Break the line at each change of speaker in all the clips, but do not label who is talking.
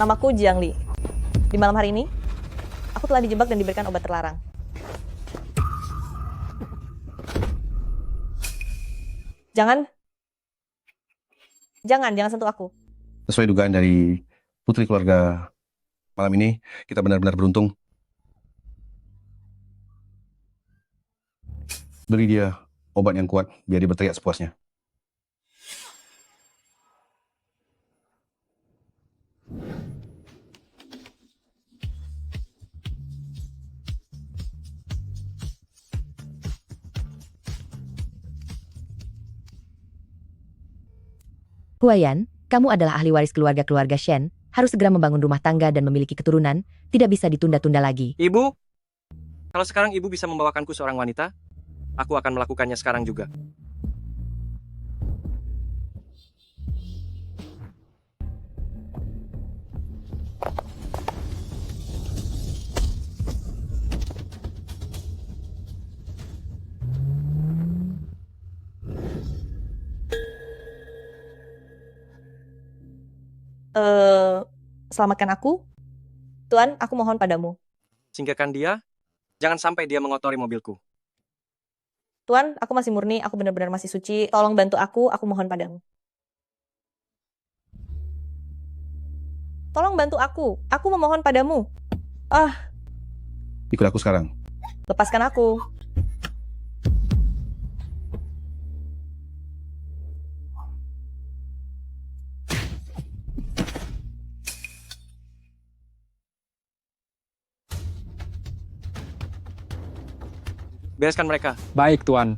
Namaku Jiang Li. Di malam hari ini, aku telah dijebak dan diberikan obat terlarang. Jangan sentuh aku.
Sesuai dugaan dari putri keluarga malam ini, kita benar-benar beruntung. Beri dia obat yang kuat, biar dia berteriak sepuasnya.
Huayan, kamu adalah ahli waris keluarga Shen, harus segera membangun rumah tangga dan memiliki keturunan, tidak bisa ditunda-tunda lagi.
Ibu, kalau sekarang ibu bisa membawakanku seorang wanita, aku akan melakukannya sekarang juga.
Selamatkan aku. Tuan, aku mohon padamu.
Singkirkan dia, jangan sampai dia mengotori mobilku.
Tuan, aku masih murni, aku benar-benar masih suci. Tolong bantu aku mohon padamu. Tolong bantu aku memohon padamu.
Ikut aku sekarang.
Lepaskan aku.
Bereskan mereka.
Baik, Tuan.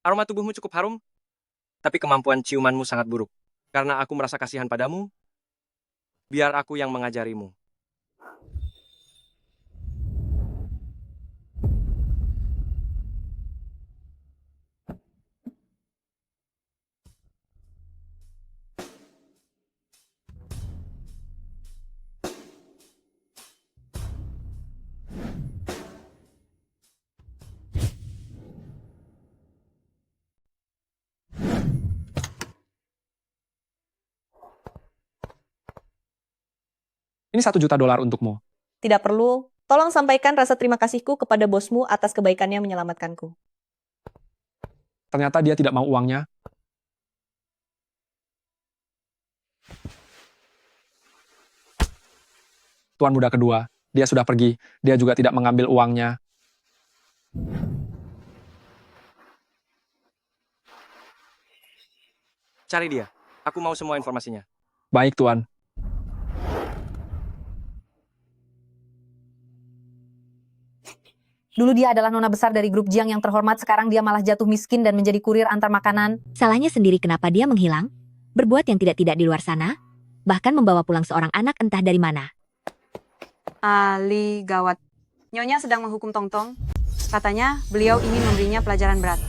Aroma tubuhmu cukup harum, tapi kemampuan ciumanmu sangat buruk. Karena aku merasa kasihan padamu, biar aku yang mengajarimu.
Ini $1 juta untukmu.
Tidak perlu. Tolong sampaikan rasa terima kasihku kepada bosmu atas kebaikannya menyelamatkanku.
Ternyata dia tidak mau uangnya. Tuan muda kedua, dia sudah pergi. Dia juga tidak mengambil uangnya.
Cari dia. Aku mau semua informasinya.
Baik, Tuan.
Dulu dia adalah nona besar dari grup Jiang yang terhormat, sekarang dia malah jatuh miskin dan menjadi kurir antar makanan.
Salahnya sendiri kenapa dia menghilang? Berbuat yang tidak-tidak di luar sana? Bahkan membawa pulang seorang anak entah dari mana.
Ali, gawat. Nyonya sedang menghukum Tongtong. Katanya beliau ingin memberinya pelajaran berat.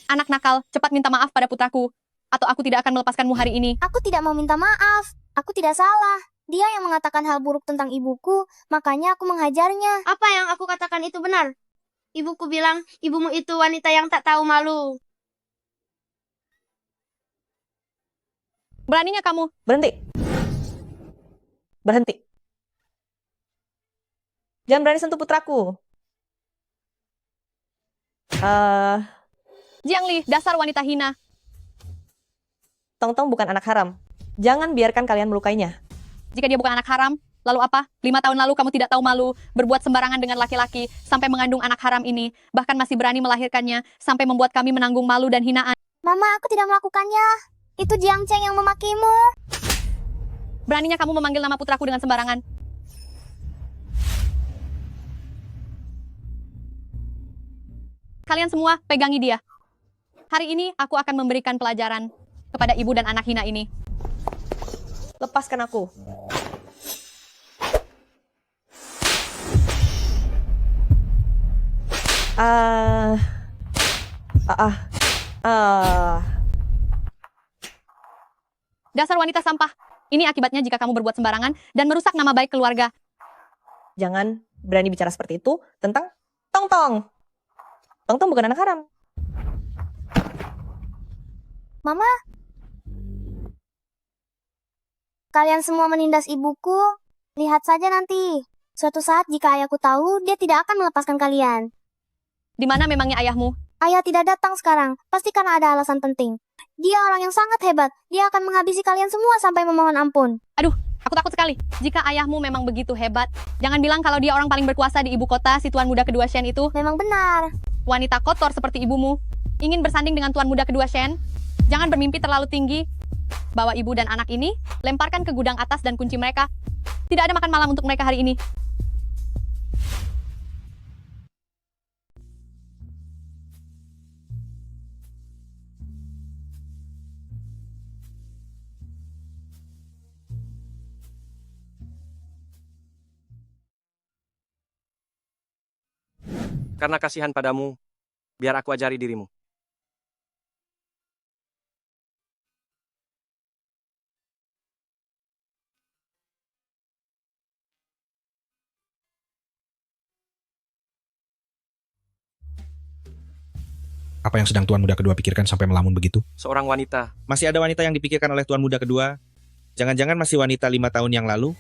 Anak nakal, cepat minta maaf pada putraku. Atau aku tidak akan melepaskanmu hari ini.
Aku tidak mau minta maaf. Aku tidak salah. Dia yang mengatakan hal buruk tentang ibuku, makanya aku menghajarnya.
Apa yang aku katakan itu benar? Ibuku bilang, ibumu itu wanita yang tak tahu malu.
Beraninya kamu.
Berhenti. Jangan berani sentuh putraku.
Jiang Li, dasar wanita hina.
Tongtong bukan anak haram. Jangan biarkan kalian melukainya.
Jika dia bukan anak haram, lalu apa? 5 tahun lalu kamu tidak tahu malu, berbuat sembarangan dengan laki-laki, sampai mengandung anak haram ini, bahkan masih berani melahirkannya, sampai membuat kami menanggung malu dan hinaan.
Mama, aku tidak melakukannya. Itu Jiang Cheng yang memakimu.
Beraninya kamu memanggil nama putraku dengan sembarangan. Kalian semua pegangi dia. Hari ini aku akan memberikan pelajaran kepada ibu dan anak hina ini.
Lepaskan aku.
Dasar wanita sampah. Ini akibatnya jika kamu berbuat sembarangan dan merusak nama baik keluarga.
Jangan berani bicara seperti itu tentang Tongtong. Tongtong bukan anak haram.
Mama, kalian semua menindas ibuku. Lihat saja nanti. Suatu saat jika ayahku tahu, dia tidak akan melepaskan kalian.
Di mana memangnya ayahmu?
Ayah tidak datang sekarang, pasti karena ada alasan penting. Dia orang yang sangat hebat. Dia akan menghabisi kalian semua sampai memohon ampun.
Aduh, aku takut sekali. Jika ayahmu memang begitu hebat, jangan bilang kalau dia orang paling berkuasa di ibu kota, si tuan muda kedua Shen itu.
Memang benar.
Wanita kotor seperti ibumu. Ingin bersanding dengan tuan muda kedua Shen? Jangan bermimpi terlalu tinggi. Bawa ibu dan anak ini, lemparkan ke gudang atas dan kunci mereka. Tidak ada makan malam untuk mereka hari ini.
Karena kasihan padamu, biar aku ajari dirimu.
Apa yang sedang Tuan Muda Kedua pikirkan sampai melamun begitu?
Seorang wanita.
Masih ada wanita yang dipikirkan oleh Tuan Muda Kedua? Jangan-jangan masih wanita 5 tahun yang lalu?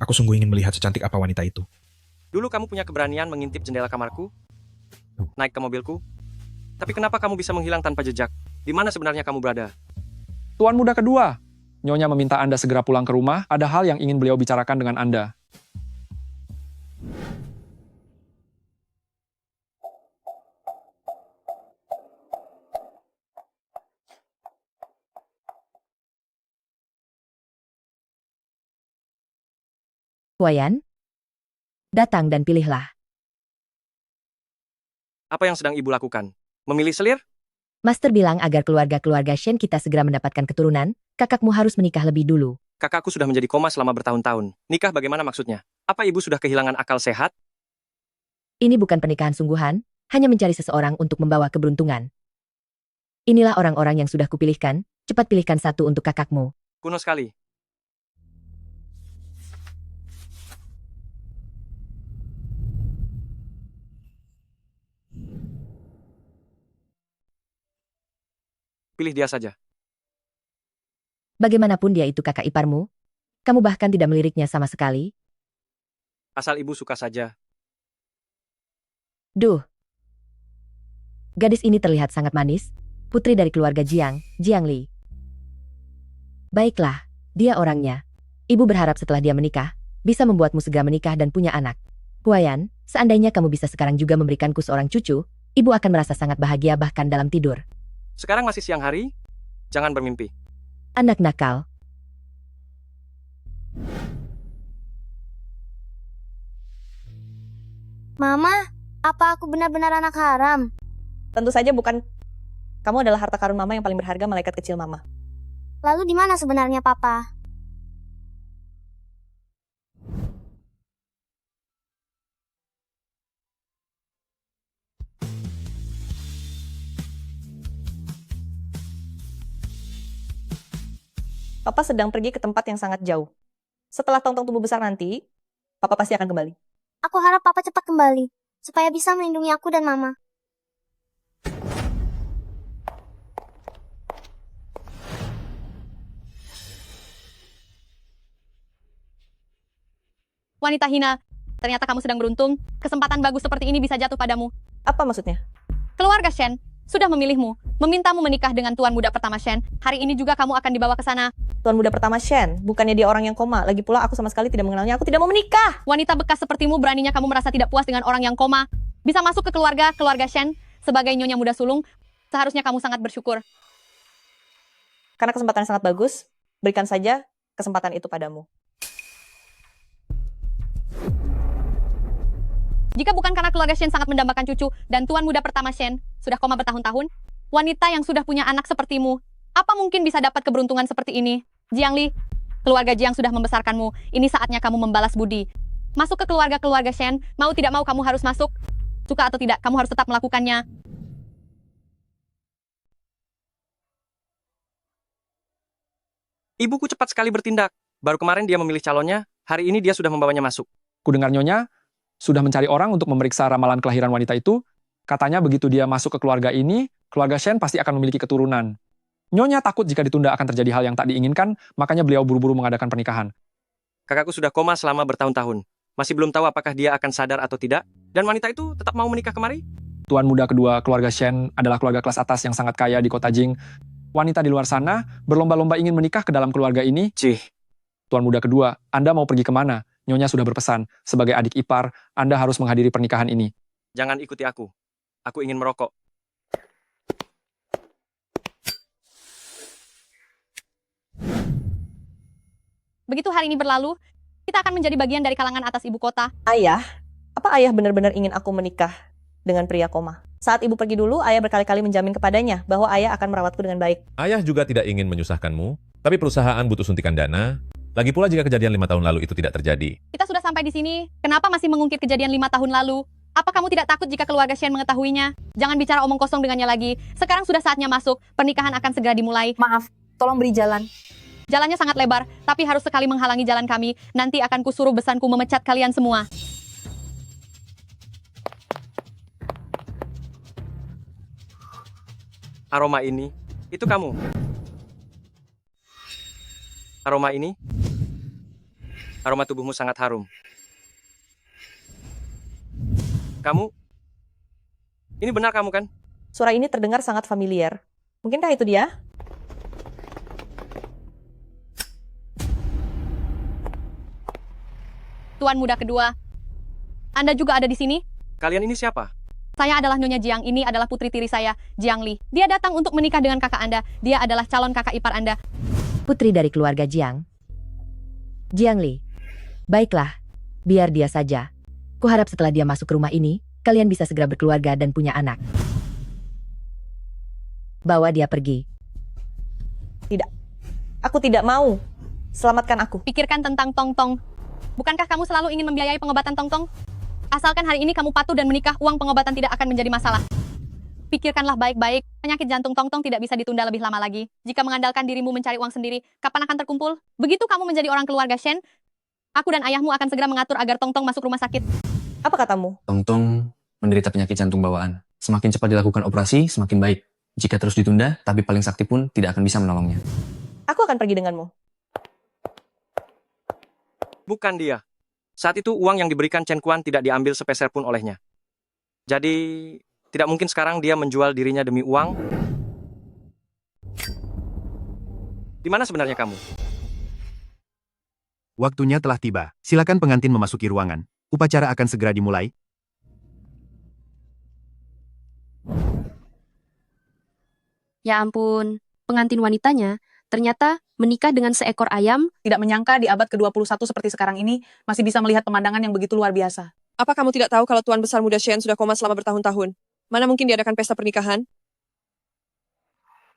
Aku sungguh ingin melihat secantik apa wanita itu.
Dulu kamu punya keberanian mengintip jendela kamarku, naik ke mobilku. Tapi kenapa kamu bisa menghilang tanpa jejak? Di mana sebenarnya kamu berada?
Tuan Muda Kedua, Nyonya meminta Anda segera pulang ke rumah, ada hal yang ingin beliau bicarakan dengan Anda.
Huayan, datang dan pilihlah.
Apa yang sedang ibu lakukan? Memilih selir?
Master bilang agar keluarga-keluarga Shen kita segera mendapatkan keturunan, kakakmu harus menikah lebih dulu.
Kakakku sudah menjadi koma selama bertahun-tahun. Nikah bagaimana maksudnya? Apa ibu sudah kehilangan akal sehat?
Ini bukan pernikahan sungguhan, hanya mencari seseorang untuk membawa keberuntungan. Inilah orang-orang yang sudah kupilihkan, cepat pilihkan satu untuk kakakmu.
Kuno sekali. Pilih dia saja.
Bagaimanapun dia itu kakak iparmu, kamu bahkan tidak meliriknya sama sekali.
Asal ibu suka saja.
Duh. Gadis ini terlihat sangat manis, putri dari keluarga Jiang, Jiang Li. Baiklah, dia orangnya. Ibu berharap setelah dia menikah, bisa membuatmu segera menikah dan punya anak. Huayan, seandainya kamu bisa sekarang juga memberikanku seorang cucu, ibu akan merasa sangat bahagia bahkan dalam tidur.
Sekarang masih siang hari, jangan bermimpi.
Anak nakal.
Mama, apa aku benar-benar anak haram?
Tentu saja bukan. Kamu adalah harta karun mama yang paling berharga, malaikat kecil mama.
Lalu di mana sebenarnya papa?
Papa sedang pergi ke tempat yang sangat jauh. Setelah Tongtong tumbuh besar nanti, Papa pasti akan kembali.
Aku harap papa cepat kembali, supaya bisa melindungi aku dan mama.
Wanita hina, ternyata kamu sedang beruntung. Kesempatan bagus seperti ini bisa jatuh padamu.
Apa maksudnya?
Keluarga Shen sudah memilihmu, memintamu menikah dengan tuan muda pertama Shen. Hari ini juga kamu akan dibawa ke sana.
Tuan muda pertama Shen, bukannya dia orang yang koma. Lagi pula aku sama sekali tidak mengenalnya, aku tidak mau menikah.
Wanita bekas sepertimu beraninya kamu merasa tidak puas dengan orang yang koma. Bisa masuk ke keluarga Shen sebagai nyonya muda sulung. Seharusnya kamu sangat bersyukur.
Karena kesempatan sangat bagus, berikan saja kesempatan itu padamu.
Jika bukan karena keluarga Shen sangat mendambakan cucu dan tuan muda pertama Shen sudah koma bertahun-tahun, wanita yang sudah punya anak sepertimu, apa mungkin bisa dapat keberuntungan seperti ini? Jiang Li, keluarga Jiang sudah membesarkanmu. Ini saatnya kamu membalas budi. Masuk ke keluarga Shen, mau tidak mau kamu harus masuk. Suka atau tidak, kamu harus tetap melakukannya.
Ibuku cepat sekali bertindak. Baru kemarin dia memilih calonnya, hari ini dia sudah membawanya masuk.
Kudengar Nyonya sudah mencari orang untuk memeriksa ramalan kelahiran wanita itu. Katanya begitu dia masuk ke keluarga ini, keluarga Shen pasti akan memiliki keturunan. Nyonya takut jika ditunda akan terjadi hal yang tak diinginkan, makanya beliau buru-buru mengadakan pernikahan.
Kakakku sudah koma selama bertahun-tahun. Masih belum tahu apakah dia akan sadar atau tidak. Dan wanita itu tetap mau menikah kemari?
Tuan muda kedua keluarga Shen adalah keluarga kelas atas yang sangat kaya di kota Jing. Wanita di luar sana berlomba-lomba ingin menikah ke dalam keluarga ini.
Cih,
Tuan muda kedua, Anda mau pergi kemana? Nyonya sudah berpesan, sebagai adik ipar, Anda harus menghadiri pernikahan ini.
jangan ikuti aku. Aku ingin merokok.
Begitu hari ini berlalu, kita akan menjadi bagian dari kalangan atas ibu kota.
Ayah, apa ayah benar-benar ingin aku menikah dengan pria koma? Saat ibu pergi dulu, ayah berkali-kali menjamin kepadanya bahwa ayah akan merawatku dengan baik.
Ayah juga tidak ingin menyusahkanmu, tapi perusahaan butuh suntikan dana. Lagi pula jika kejadian 5 tahun lalu itu tidak terjadi.
Kita sudah sampai di sini. Kenapa masih mengungkit kejadian 5 tahun lalu? Apa kamu tidak takut jika keluarga Shen mengetahuinya? Jangan bicara omong kosong dengannya lagi. Sekarang sudah saatnya masuk. Pernikahan akan segera dimulai.
Maaf, tolong beri jalan.
Jalannya sangat lebar, tapi harus sekali menghalangi jalan kami. Nanti akan kusuruh besanku memecat kalian semua.
Aroma ini, itu kamu. Aroma ini, aroma tubuhmu sangat harum. Kamu, ini benar kamu kan?
Suara ini terdengar sangat familiar. Mungkinkah itu dia?
Tuan muda kedua, Anda juga ada di sini?
Kalian ini siapa?
Saya adalah Nyonya Jiang, ini adalah putri tiri saya, Jiang Li. Dia datang untuk menikah dengan kakak Anda. Dia adalah calon kakak ipar Anda.
Putri dari keluarga Jiang. Jiang Li. Baiklah, biar dia saja. Kuharap setelah dia masuk ke rumah ini, kalian bisa segera berkeluarga dan punya anak. Bawa dia pergi.
Tidak. Aku tidak mau. Selamatkan aku.
Pikirkan tentang Tong Tong. Bukankah kamu selalu ingin membiayai pengobatan Tong Tong? Asalkan hari ini kamu patuh dan menikah, uang pengobatan tidak akan menjadi masalah. Pikirkanlah baik-baik, penyakit jantung Tong Tong tidak bisa ditunda lebih lama lagi. Jika mengandalkan dirimu mencari uang sendiri, kapan akan terkumpul? Begitu kamu menjadi orang keluarga Shen, aku dan ayahmu akan segera mengatur agar Tong Tong masuk rumah sakit.
Apa katamu?
Tong Tong menderita penyakit jantung bawaan. Semakin cepat dilakukan operasi, semakin baik. Jika terus ditunda, tabib paling sakti pun tidak akan bisa menolongnya.
Aku akan pergi denganmu.
Bukan dia. Saat itu uang yang diberikan Chen Kuan tidak diambil sepeser pun olehnya. Jadi, tidak mungkin sekarang dia menjual dirinya demi uang. Di mana sebenarnya kamu?
Waktunya telah tiba. Silakan pengantin memasuki ruangan. Upacara akan segera dimulai.
Ya ampun, pengantin wanitanya ternyata menikah dengan seekor ayam.
Tidak menyangka di abad ke-21 seperti sekarang ini masih bisa melihat pemandangan yang begitu luar biasa.
Apa kamu tidak tahu kalau Tuan Besar Muda Shen sudah koma selama bertahun-tahun? Mana mungkin diadakan pesta pernikahan?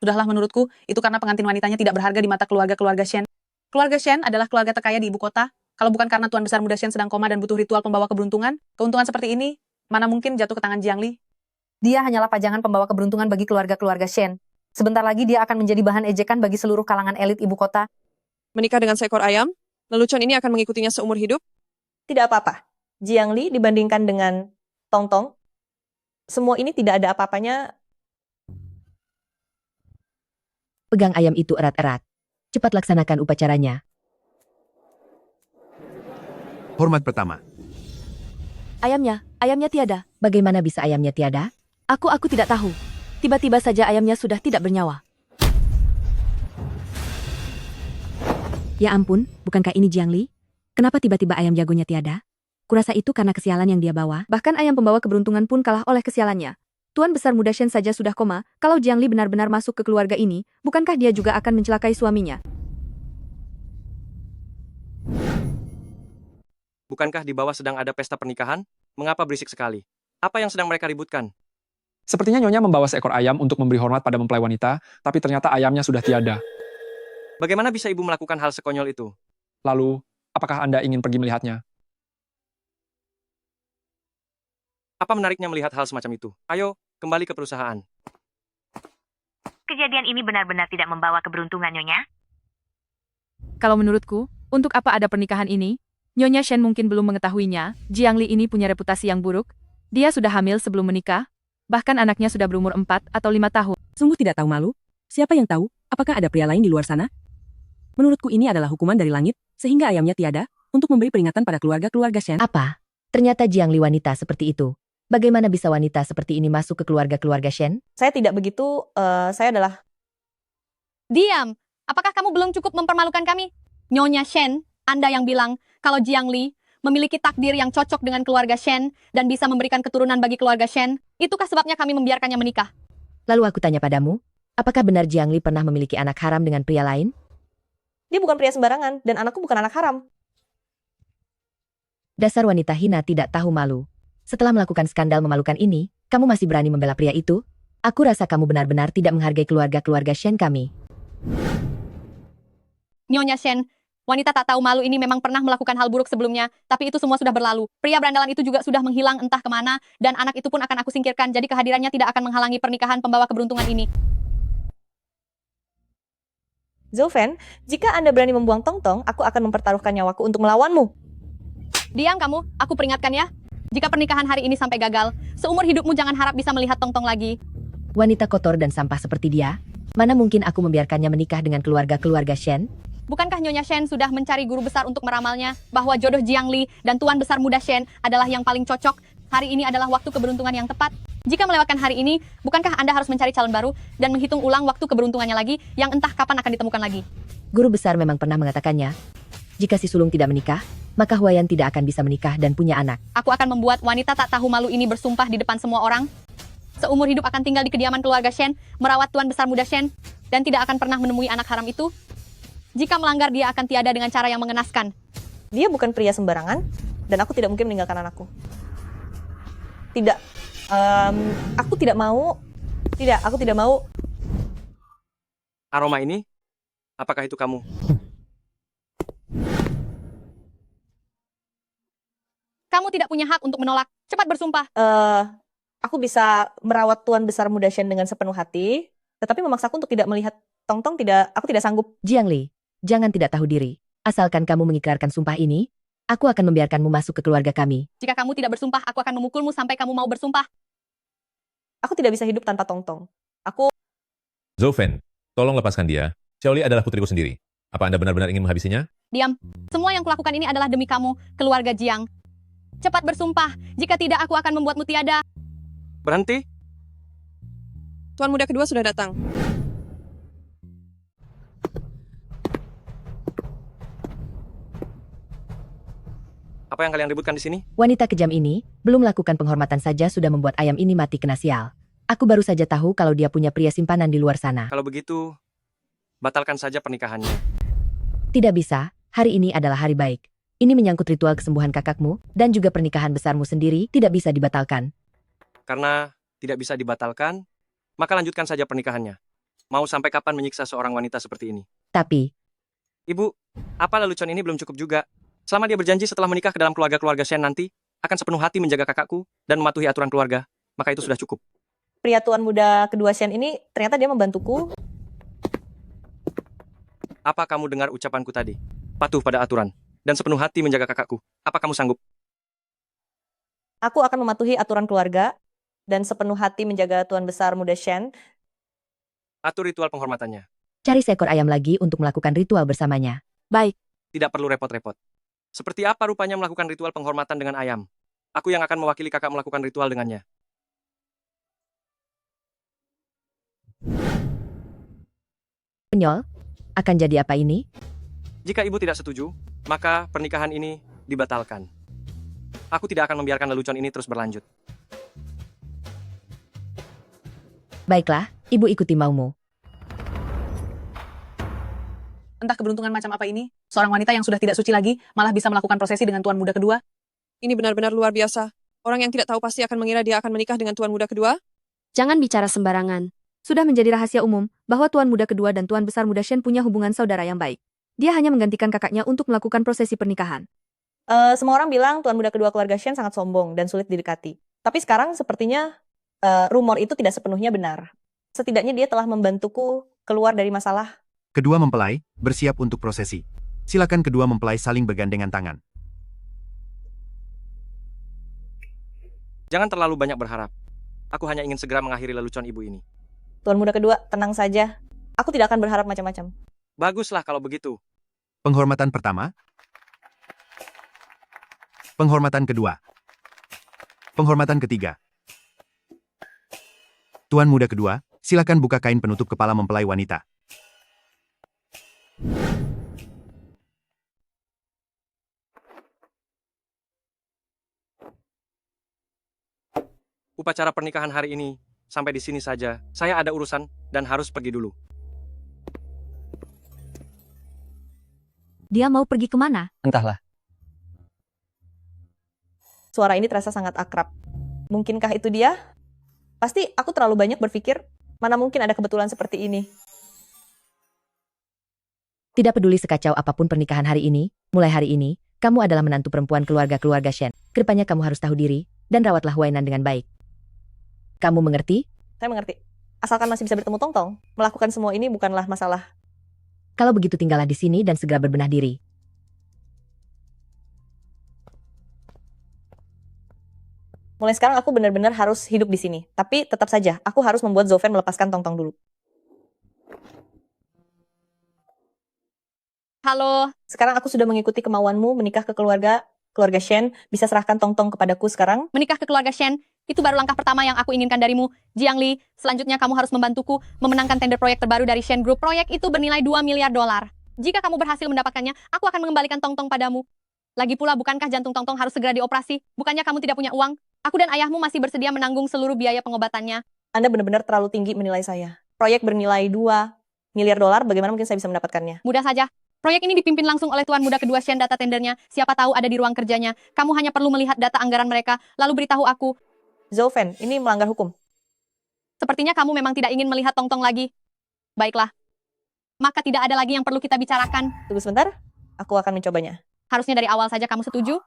Sudahlah menurutku, itu karena pengantin wanitanya tidak berharga di mata keluarga-keluarga Shen. Keluarga Shen adalah keluarga terkaya di ibu kota. Kalau bukan karena Tuan Besar Muda Shen sedang koma dan butuh ritual pembawa keberuntungan, keuntungan seperti ini, mana mungkin jatuh ke tangan Jiang Li?
Dia hanyalah pajangan pembawa keberuntungan bagi keluarga-keluarga Shen. Sebentar lagi dia akan menjadi bahan ejekan bagi seluruh kalangan elit ibu kota.
Menikah dengan seekor ayam? Lelucon ini akan mengikutinya seumur hidup?
Tidak apa-apa. Jiang Li dibandingkan dengan Tong Tong, semua ini tidak ada apa-apanya.
Pegang ayam itu erat-erat. Cepat laksanakan upacaranya.
Hormat pertama.
Ayamnya tiada.
Bagaimana bisa ayamnya tiada?
Aku tidak tahu. Tiba-tiba saja ayamnya sudah tidak bernyawa.
Ya ampun, bukankah ini Jiang Li? Kenapa tiba-tiba ayam jagonya tiada? Kurasa itu karena kesialan yang dia bawa.
Bahkan ayam pembawa keberuntungan pun kalah oleh kesialannya. Tuan Besar Muda Shen saja sudah koma, kalau Jiang Li benar-benar masuk ke keluarga ini, bukankah dia juga akan mencelakai suaminya?
Bukankah di bawah sedang ada pesta pernikahan? Mengapa berisik sekali? Apa yang sedang mereka ributkan?
Sepertinya Nyonya membawa seekor ayam untuk memberi hormat pada mempelai wanita, tapi ternyata ayamnya sudah tiada.
Bagaimana bisa ibu melakukan hal sekonyol itu?
Lalu, apakah Anda ingin pergi melihatnya?
Apa menariknya melihat hal semacam itu? Ayo, kembali ke perusahaan.
Kejadian ini benar-benar tidak membawa keberuntungan, Nyonya.
Kalau menurutku, untuk apa ada pernikahan ini? Nyonya Shen mungkin belum mengetahuinya, Jiangli ini punya reputasi yang buruk. Dia sudah hamil sebelum menikah, bahkan anaknya sudah berumur 4 atau 5 tahun.
Sungguh tidak tahu malu. Siapa yang tahu, apakah ada pria lain di luar sana? Menurutku ini adalah hukuman dari langit, sehingga ayamnya tiada, untuk memberi peringatan pada keluarga-keluarga Shen.
Apa? Ternyata Jiangli wanita seperti itu. Bagaimana bisa wanita seperti ini masuk ke keluarga-keluarga Shen?
Saya tidak begitu, saya adalah...
Diam! Apakah kamu belum cukup mempermalukan kami? Nyonya Shen, Anda yang bilang kalau Jiangli memiliki takdir yang cocok dengan keluarga Shen dan bisa memberikan keturunan bagi keluarga Shen, itukah sebabnya kami membiarkannya menikah?
Lalu aku tanya padamu, apakah benar Jiangli pernah memiliki anak haram dengan pria lain?
Dia bukan pria sembarangan, dan anakku bukan anak haram.
Dasar wanita hina tidak tahu malu. Setelah melakukan skandal memalukan ini, kamu masih berani membela pria itu? Aku rasa kamu benar-benar tidak menghargai keluarga-keluarga Shen kami.
Nyonya Shen, wanita tak tahu malu ini memang pernah melakukan hal buruk sebelumnya, tapi itu semua sudah berlalu. Pria berandalan itu juga sudah menghilang entah kemana, dan anak itu pun akan aku singkirkan, jadi kehadirannya tidak akan menghalangi pernikahan pembawa keberuntungan ini.
Zoufen, jika Anda berani membuang Tongtong, aku akan mempertaruhkan nyawaku untuk melawanmu.
Diam kamu, aku peringatkan ya. Jika pernikahan hari ini sampai gagal, seumur hidupmu jangan harap bisa melihat Tongtong lagi.
Wanita kotor dan sampah seperti dia, mana mungkin aku membiarkannya menikah dengan keluarga-keluarga Shen?
Bukankah Nyonya Shen sudah mencari guru besar untuk meramalnya bahwa jodoh Jiangli dan Tuan Besar Muda Shen adalah yang paling cocok? Hari ini adalah waktu keberuntungan yang tepat. Jika melewatkan hari ini, bukankah Anda harus mencari calon baru dan menghitung ulang waktu keberuntungannya lagi yang entah kapan akan ditemukan lagi?
Guru besar memang pernah mengatakannya, jika si sulung tidak menikah, maka Huayan tidak akan bisa menikah dan punya anak.
Aku akan membuat wanita tak tahu malu ini bersumpah di depan semua orang. Seumur hidup akan tinggal di kediaman keluarga Shen, merawat Tuan Besar Muda Shen, dan tidak akan pernah menemui anak haram itu. Jika melanggar, dia akan tiada dengan cara yang mengenaskan.
Dia bukan pria sembarangan, dan aku tidak mungkin meninggalkan anakku. Tidak. Aku tidak mau. Tidak, aku tidak mau.
Aroma ini, apakah itu kamu?
Kamu tidak punya hak untuk menolak. Cepat bersumpah.
Aku bisa merawat Tuan Besar Muda Shen dengan sepenuh hati, tetapi memaksaku untuk tidak melihat Tongtong, aku tidak sanggup.
Jiangli, jangan tidak tahu diri. Asalkan kamu mengikrarkan sumpah ini, aku akan membiarkanmu masuk ke keluarga kami.
Jika kamu tidak bersumpah, aku akan memukulmu sampai kamu mau bersumpah.
Aku tidak bisa hidup tanpa Tongtong.
Zoufen, tolong lepaskan dia. Xiaoli adalah putriku sendiri. Apa Anda benar-benar ingin menghabisinya?
Diam. Semua yang kulakukan ini adalah demi kamu, keluarga Jiang. Cepat bersumpah. Jika tidak, aku akan membuatmu tiada.
Berhenti. Tuan muda kedua sudah datang.
Apa yang kalian ributkan di sini?
Wanita kejam ini, belum melakukan penghormatan saja sudah membuat ayam ini mati kena sial. Aku baru saja tahu kalau dia punya pria simpanan di luar sana.
Kalau begitu, batalkan saja pernikahannya.
Tidak bisa, hari ini adalah hari baik. Ini menyangkut ritual kesembuhan kakakmu, dan juga pernikahan besarmu sendiri tidak bisa dibatalkan.
Karena tidak bisa dibatalkan, maka lanjutkan saja pernikahannya. Mau sampai kapan menyiksa seorang wanita seperti ini?
Tapi,
Ibu, apa lelucon ini belum cukup juga? Selama dia berjanji setelah menikah ke dalam keluarga-keluarga Shen nanti, akan sepenuh hati menjaga kakakku dan mematuhi aturan keluarga, maka itu sudah cukup.
Pria Tuan Muda kedua Shen ini, ternyata dia membantuku.
Apa kamu dengar ucapanku tadi? Patuh pada aturan, dan sepenuh hati menjaga kakakku. Apa kamu sanggup?
Aku akan mematuhi aturan keluarga, dan sepenuh hati menjaga Tuan Besar Muda Shen.
Atur ritual penghormatannya.
cari seekor ayam lagi untuk melakukan ritual bersamanya.
Baik.
Tidak perlu repot-repot. Seperti apa rupanya melakukan ritual penghormatan dengan ayam? Aku yang akan mewakili kakak melakukan ritual dengannya.
Penyol, akan jadi apa ini?
Jika ibu tidak setuju, maka pernikahan ini dibatalkan. Aku tidak akan membiarkan lelucon ini terus berlanjut.
Baiklah, ibu ikuti maumu.
Entah keberuntungan macam apa ini, seorang wanita yang sudah tidak suci lagi, malah bisa melakukan prosesi dengan tuan muda kedua.
Ini benar-benar luar biasa. Orang yang tidak tahu pasti akan mengira dia akan menikah dengan tuan muda kedua.
Jangan bicara sembarangan. Sudah menjadi rahasia umum bahwa Tuan Muda Kedua dan Tuan Besar Muda Shen punya hubungan saudara yang baik. Dia hanya menggantikan kakaknya untuk melakukan prosesi pernikahan.
Semua orang bilang Tuan Muda Kedua keluarga Shen sangat sombong dan sulit didekati. Tapi sekarang sepertinya rumor itu tidak sepenuhnya benar. Setidaknya dia telah membantuku keluar dari masalah.
Kedua mempelai, bersiap untuk prosesi. Silakan kedua mempelai saling bergandengan tangan.
Jangan terlalu banyak berharap. Aku hanya ingin segera mengakhiri lelucon ibu ini.
Tuan muda kedua, tenang saja. Aku tidak akan berharap macam-macam.
Baguslah kalau begitu.
Penghormatan pertama. Penghormatan kedua. Penghormatan ketiga. Tuan muda kedua, silakan buka kain penutup kepala mempelai wanita.
Upacara pernikahan hari ini sampai di sini saja. Saya ada urusan dan harus pergi dulu.
Dia mau pergi kemana?
Entahlah.
Suara ini terasa sangat akrab. Mungkinkah itu dia? Pasti aku terlalu banyak berpikir, mana mungkin ada kebetulan seperti ini.
Tidak peduli sekacau apapun pernikahan hari ini, mulai hari ini, kamu adalah menantu perempuan keluarga Shen. Kedepannya kamu harus tahu diri, dan rawatlah Huainan dengan baik. Kamu mengerti?
Saya mengerti. Asalkan masih bisa bertemu Tongtong, melakukan semua ini bukanlah masalah.
Kalau begitu tinggallah di sini dan segera berbenah diri.
Mulai sekarang aku benar-benar harus hidup di sini. Tapi tetap saja, aku harus membuat Zofen melepaskan Tongtong dulu.
Halo,
Sekarang aku sudah mengikuti kemauanmu menikah ke keluarga Shen. Bisa serahkan Tongtong kepadaku sekarang.
menikah ke keluarga Shen, itu baru langkah pertama yang aku inginkan darimu. Jiangli, selanjutnya kamu harus membantuku memenangkan tender proyek terbaru dari Shen Group. Proyek itu bernilai 2 miliar dolar. Jika kamu berhasil mendapatkannya, aku akan mengembalikan Tongtong padamu. Lagi pula, bukankah jantung Tongtong harus segera dioperasi? Bukannya kamu tidak punya uang? Aku dan ayahmu masih bersedia menanggung seluruh biaya pengobatannya.
Anda benar-benar terlalu tinggi menilai saya. Proyek bernilai 2 miliar dolar, bagaimana mungkin saya bisa mendapatkannya?
Mudah saja. Proyek ini dipimpin langsung oleh tuan muda kedua Shen. Data tendernya, siapa tahu ada di ruang kerjanya. Kamu hanya perlu melihat data anggaran mereka, lalu beritahu aku.
Zofen, ini melanggar hukum.
Sepertinya kamu memang tidak ingin melihat Tongtong lagi. Baiklah. Maka tidak ada lagi yang perlu kita bicarakan.
Tunggu sebentar, aku akan mencobanya.
Harusnya dari awal saja kamu setuju.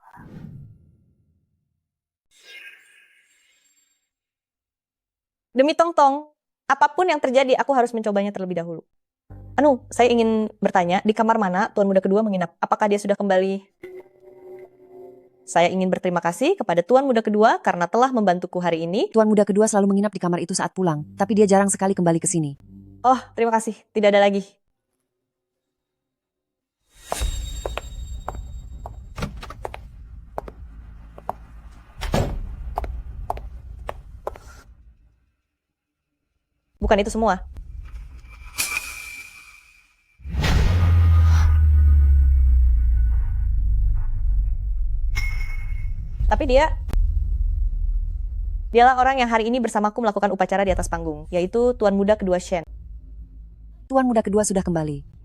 Demi Tongtong, apapun yang terjadi, aku harus mencobanya terlebih dahulu. Saya ingin bertanya, di kamar mana tuan muda kedua menginap? Apakah dia sudah kembali? Saya ingin berterima kasih kepada tuan muda kedua karena telah membantuku hari ini.
Tuan muda kedua selalu menginap di kamar itu saat pulang, tapi dia jarang sekali kembali ke sini.
Oh, terima kasih. Tidak ada lagi. Bukan itu semua. Tapi dialah orang yang hari ini bersamaku melakukan upacara di atas panggung, yaitu tuan muda kedua Shen.
Tuan muda kedua sudah kembali.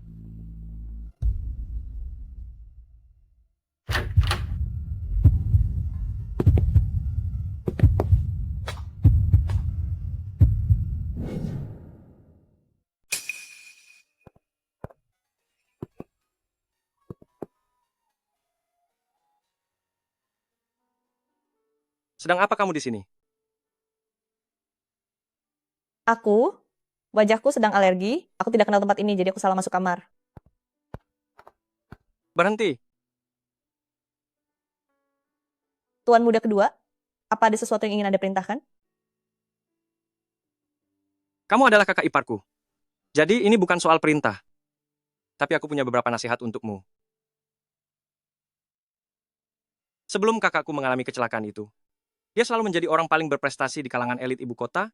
Sedang apa kamu di sini?
Wajahku sedang alergi. Aku tidak kenal tempat ini, jadi aku salah masuk kamar.
Berhenti.
Tuan muda kedua, apa ada sesuatu yang ingin Anda perintahkan?
Kamu adalah kakak iparku. Jadi ini bukan soal perintah. Tapi aku punya beberapa nasihat untukmu. Sebelum kakakku mengalami kecelakaan itu, dia selalu menjadi orang paling berprestasi di kalangan elit ibu kota,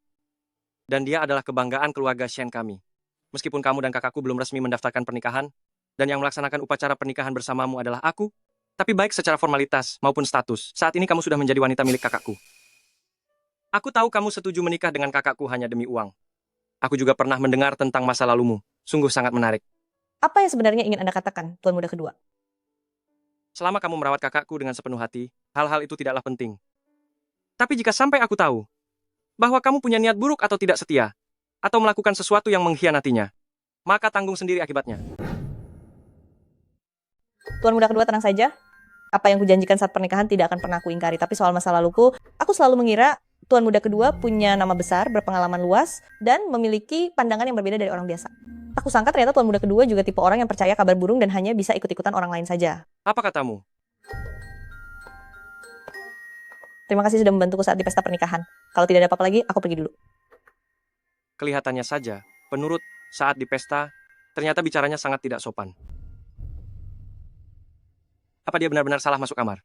dan dia adalah kebanggaan keluarga Shen kami. Meskipun kamu dan kakakku belum resmi mendaftarkan pernikahan, dan yang melaksanakan upacara pernikahan bersamamu adalah aku, tapi baik secara formalitas maupun status, saat ini kamu sudah menjadi wanita milik kakakku. Aku tahu kamu setuju menikah dengan kakakku hanya demi uang. Aku juga pernah mendengar tentang masa lalumu. Sungguh sangat menarik.
Apa yang sebenarnya ingin Anda katakan, tuan muda kedua?
Selama kamu merawat kakakku dengan sepenuh hati, hal-hal itu tidaklah penting. Tapi jika sampai aku tahu bahwa kamu punya niat buruk atau tidak setia, atau melakukan sesuatu yang mengkhianatinya, maka tanggung sendiri akibatnya.
Tuan muda kedua, tenang saja. Apa yang kujanjikan saat pernikahan tidak akan pernah aku ingkari. Tapi soal masa laluku, aku selalu mengira tuan muda kedua punya nama besar, berpengalaman luas, dan memiliki pandangan yang berbeda dari orang biasa. Aku Aku sangka ternyata Tuan Muda kedua juga tipe orang yang percaya kabar burung dan hanya bisa ikut-ikutan orang lain saja.
Apa katamu?
Terima kasih sudah membantuku saat di pesta pernikahan. Kalau tidak ada apa-apa lagi, aku pergi dulu.
Kelihatannya saja, penurut saat di pesta, ternyata bicaranya sangat tidak sopan. Apa dia benar-benar salah masuk kamar?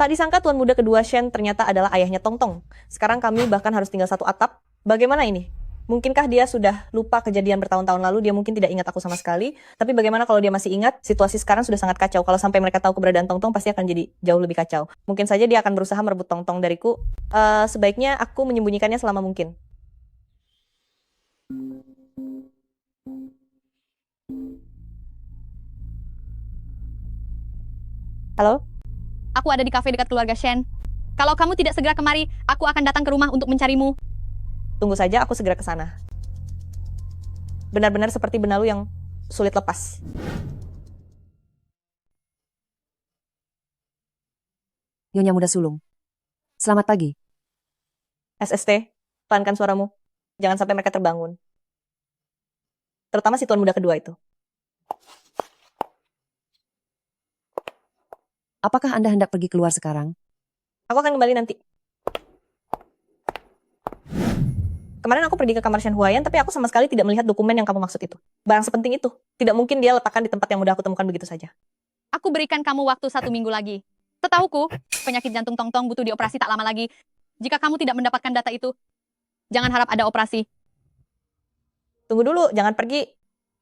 Tak disangka Tuan Muda kedua Shen ternyata adalah ayahnya Tong Tong. Sekarang kami bahkan harus tinggal satu atap. Bagaimana ini? Mungkinkah dia sudah lupa kejadian bertahun-tahun lalu, dia mungkin tidak ingat aku sama sekali. Tapi bagaimana kalau dia masih ingat, situasi sekarang sudah sangat kacau. Kalau sampai mereka tahu keberadaan Tong Tong, pasti akan jadi jauh lebih kacau. Mungkin saja dia akan berusaha merebut Tong Tong dariku. Sebaiknya aku menyembunyikannya selama mungkin. Halo?
Aku ada di kafe dekat keluarga Shen. Kalau kamu tidak segera kemari, aku akan datang ke rumah untuk mencarimu.
Tunggu saja, aku segera ke sana. Benar-benar seperti benalu yang sulit lepas.
Nyonya Muda Sulung. Selamat pagi.
SST, pelankan suaramu. Jangan sampai mereka terbangun. Terutama si Tuan Muda kedua itu.
Apakah Anda hendak pergi keluar sekarang?
Aku akan kembali nanti. Kemarin aku pergi ke kamar Shen Huayan, tapi aku sama sekali tidak melihat dokumen yang kamu maksud itu. Barang sepenting itu. Tidak mungkin dia letakkan di tempat yang mudah aku temukan begitu saja.
Aku berikan kamu waktu 1 minggu lagi. Setahuku, penyakit jantung Tong Tong butuh dioperasi tak lama lagi. Jika kamu tidak mendapatkan data itu, jangan harap ada operasi.
Tunggu dulu, jangan pergi.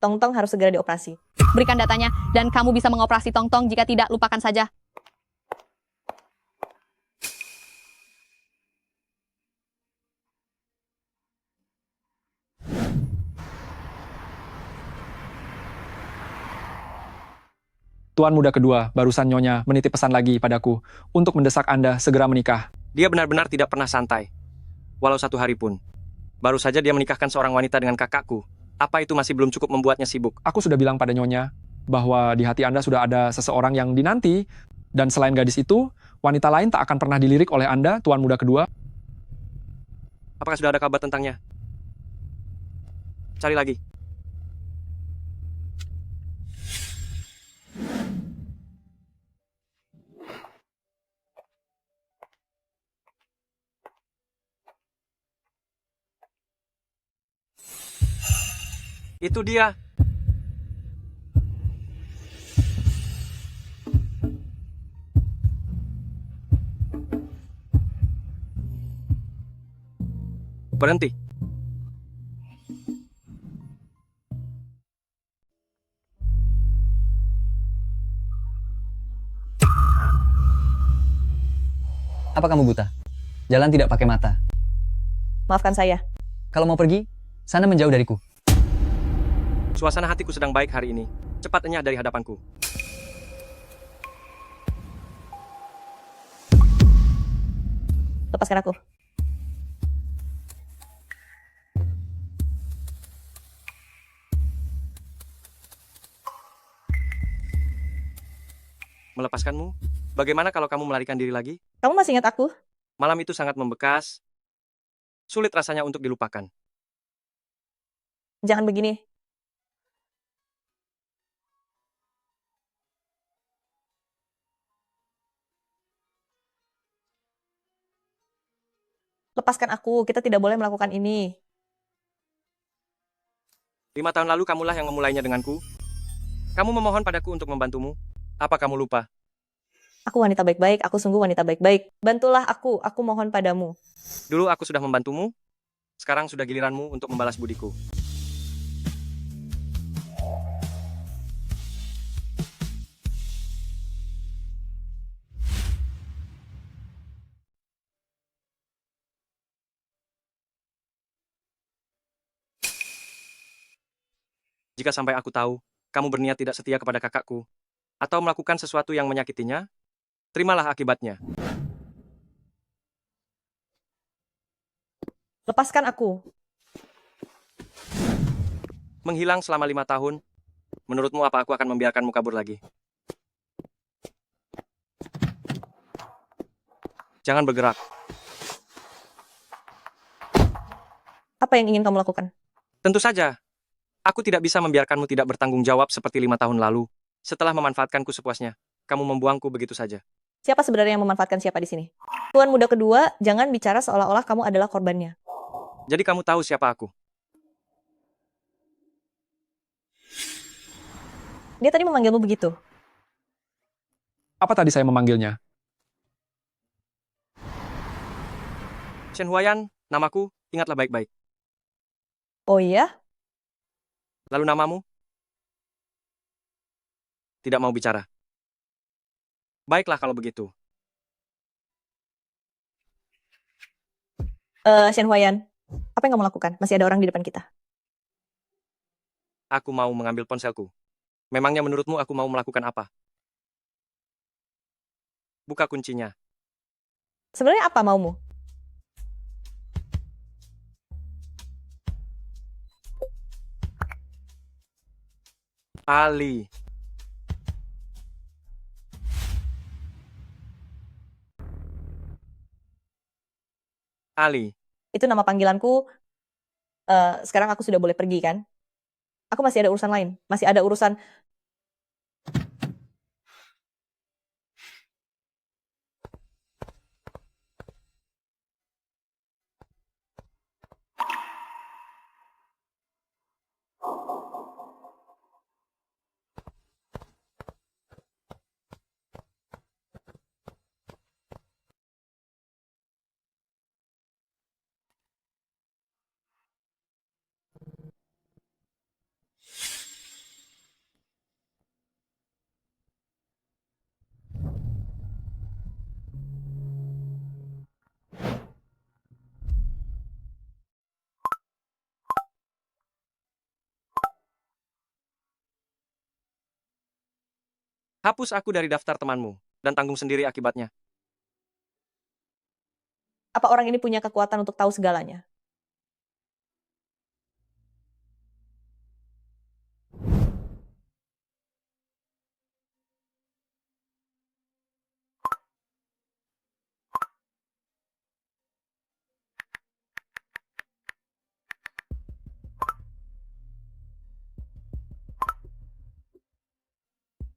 Tong Tong harus segera dioperasi.
Berikan datanya, dan kamu bisa mengoperasi Tong Tong. Jika tidak, lupakan saja.
Tuan Muda kedua, barusan Nyonya menitip pesan lagi padaku untuk mendesak Anda segera menikah.
Dia benar-benar tidak pernah santai. Walau 1 hari pun. Baru saja dia menikahkan seorang wanita dengan kakakku. Apa itu masih belum cukup membuatnya sibuk?
Aku sudah bilang pada Nyonya bahwa di hati Anda sudah ada seseorang yang dinanti, dan selain gadis itu, wanita lain tak akan pernah dilirik oleh Anda, Tuan Muda kedua.
Apakah sudah ada kabar tentangnya? Cari lagi. Itu dia. Berhenti.
Apa kamu buta? Jalan tidak pakai mata.
Maafkan saya.
Kalau mau pergi, sana menjauh dariku.
Suasana hatiku sedang baik hari ini. Cepat enyah dari hadapanku.
Lepaskan aku.
Melepaskanmu? Bagaimana kalau kamu melarikan diri lagi?
Kamu masih ingat aku?
Malam itu sangat membekas. Sulit rasanya untuk dilupakan.
Jangan begini. Lepaskan aku, kita tidak boleh melakukan ini.
5 tahun lalu kamulah yang memulainya denganku. Kamu memohon padaku untuk membantumu. Apa kamu lupa?
Aku wanita baik-baik, aku sungguh wanita baik-baik. Bantulah aku mohon padamu.
Dulu aku sudah membantumu. Sekarang sudah giliranmu untuk membalas budiku. Jika sampai aku tahu, kamu berniat tidak setia kepada kakakku, atau melakukan sesuatu yang menyakitinya, terimalah akibatnya.
Lepaskan aku.
Menghilang selama 5 tahun, menurutmu apa aku akan membiarkanmu kabur lagi? Jangan bergerak.
Apa yang ingin kamu lakukan?
Tentu saja. Aku tidak bisa membiarkanmu tidak bertanggung jawab seperti 5 tahun lalu. Setelah memanfaatkanku sepuasnya, kamu membuangku begitu saja.
Siapa sebenarnya yang memanfaatkan siapa di sini? Tuan muda kedua, jangan bicara seolah-olah kamu adalah korbannya.
Jadi kamu tahu siapa aku?
Dia tadi memanggilmu begitu.
Apa tadi saya memanggilnya?
Shen Huayan, namaku, ingatlah baik-baik.
Oh iya?
Lalu namamu? Tidak mau bicara. Baiklah kalau begitu.
Shen Huayan, apa yang kamu lakukan? Masih ada orang di depan kita.
Aku mau mengambil ponselku. Memangnya menurutmu aku mau melakukan apa? Buka kuncinya.
Sebenarnya apa maumu?
Ali. Ali.
Itu nama panggilanku. Sekarang aku sudah boleh pergi kan? Aku masih ada urusan lain. Masih ada urusan.
Hapus aku dari daftar temanmu, dan tanggung sendiri akibatnya.
Apa orang ini punya kekuatan untuk tahu segalanya?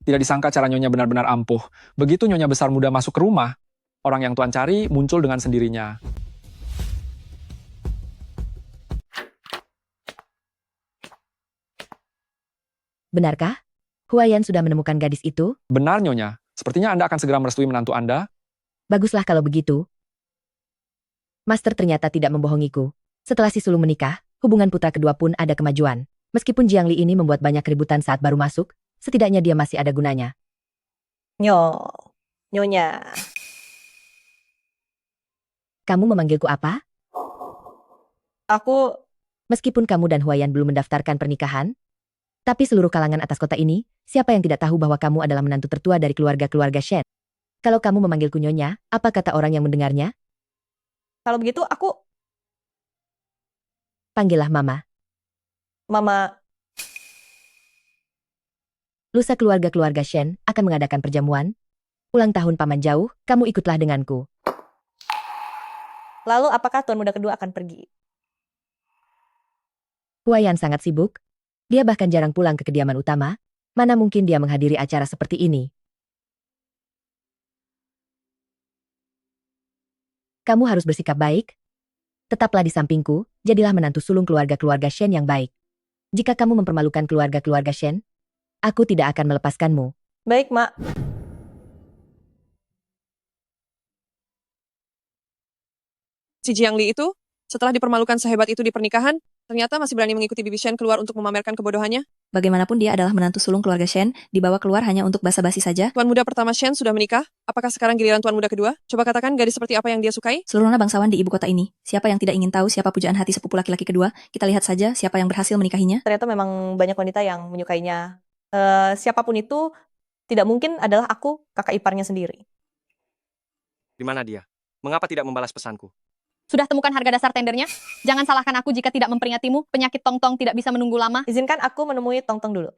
Tidak disangka cara Nyonya benar-benar ampuh. Begitu Nyonya besar muda masuk ke rumah, orang yang Tuan cari muncul dengan sendirinya.
Benarkah? Huayan sudah menemukan gadis itu?
Benar Nyonya, sepertinya Anda akan segera merestui menantu Anda.
Baguslah kalau begitu. Master ternyata tidak membohongiku. Setelah si sulung menikah, hubungan putra kedua pun ada kemajuan. Meskipun Jiangli ini membuat banyak keributan saat baru masuk, setidaknya dia masih ada gunanya.
Nyonya.
Kamu memanggilku apa?
Aku...
Meskipun kamu dan Huayan belum mendaftarkan pernikahan, tapi seluruh kalangan atas kota ini, siapa yang tidak tahu bahwa kamu adalah menantu tertua dari keluarga-keluarga Shen? Kalau kamu memanggilku Nyonya, apa kata orang yang mendengarnya?
Kalau begitu, aku...
Panggillah Mama.
Mama...
Lusa keluarga-keluarga Shen akan mengadakan perjamuan. Ulang tahun paman jauh, kamu ikutlah denganku.
Lalu apakah tuan muda kedua akan pergi?
Huayan sangat sibuk. Dia bahkan jarang pulang ke kediaman utama. Mana mungkin dia menghadiri acara seperti ini? Kamu harus bersikap baik. Tetaplah di sampingku, jadilah menantu sulung keluarga-keluarga Shen yang baik. Jika kamu mempermalukan keluarga-keluarga Shen, aku tidak akan melepaskanmu.
Baik, Mak.
Si Jiangli itu, setelah dipermalukan sehebat itu di pernikahan, ternyata masih berani mengikuti Bibi Shen keluar untuk memamerkan kebodohannya.
Bagaimanapun dia adalah menantu sulung keluarga Shen, dibawa keluar hanya untuk basa-basi saja.
Tuan muda pertama Shen sudah menikah, apakah sekarang giliran tuan muda kedua? Coba katakan gadis seperti apa yang dia sukai?
Seluruhnya bangsawan di ibu kota ini. Siapa yang tidak ingin tahu siapa pujaan hati sepupu laki-laki kedua? Kita lihat saja siapa yang berhasil menikahinya.
Ternyata memang banyak wanita yang menyukainya. Siapapun itu, tidak mungkin adalah aku, kakak iparnya sendiri.
Di mana dia? Mengapa tidak membalas pesanku?
Sudah temukan harga dasar tendernya? Jangan salahkan aku jika tidak memperingatimu. Penyakit Tongtong tidak bisa menunggu lama.
Izinkan aku menemui Tongtong dulu.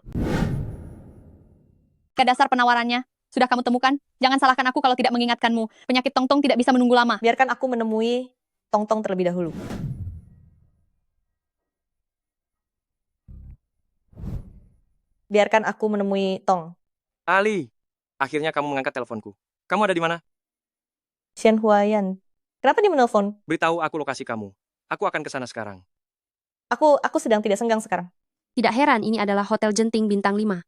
Harga dasar penawarannya. Sudah kamu temukan? Jangan salahkan aku kalau tidak mengingatkanmu. Penyakit Tongtong tidak bisa menunggu lama.
Biarkan aku menemui Tongtong terlebih dahulu. Biarkan aku menemui Tong.
Ali, akhirnya kamu mengangkat teleponku. Kamu ada di mana?
Shen Huayan. Kenapa dia menelpon?
Beritahu aku lokasi kamu. Aku akan ke sana sekarang.
Aku sedang tidak senggang sekarang.
Tidak heran ini adalah Hotel Genting Bintang 5.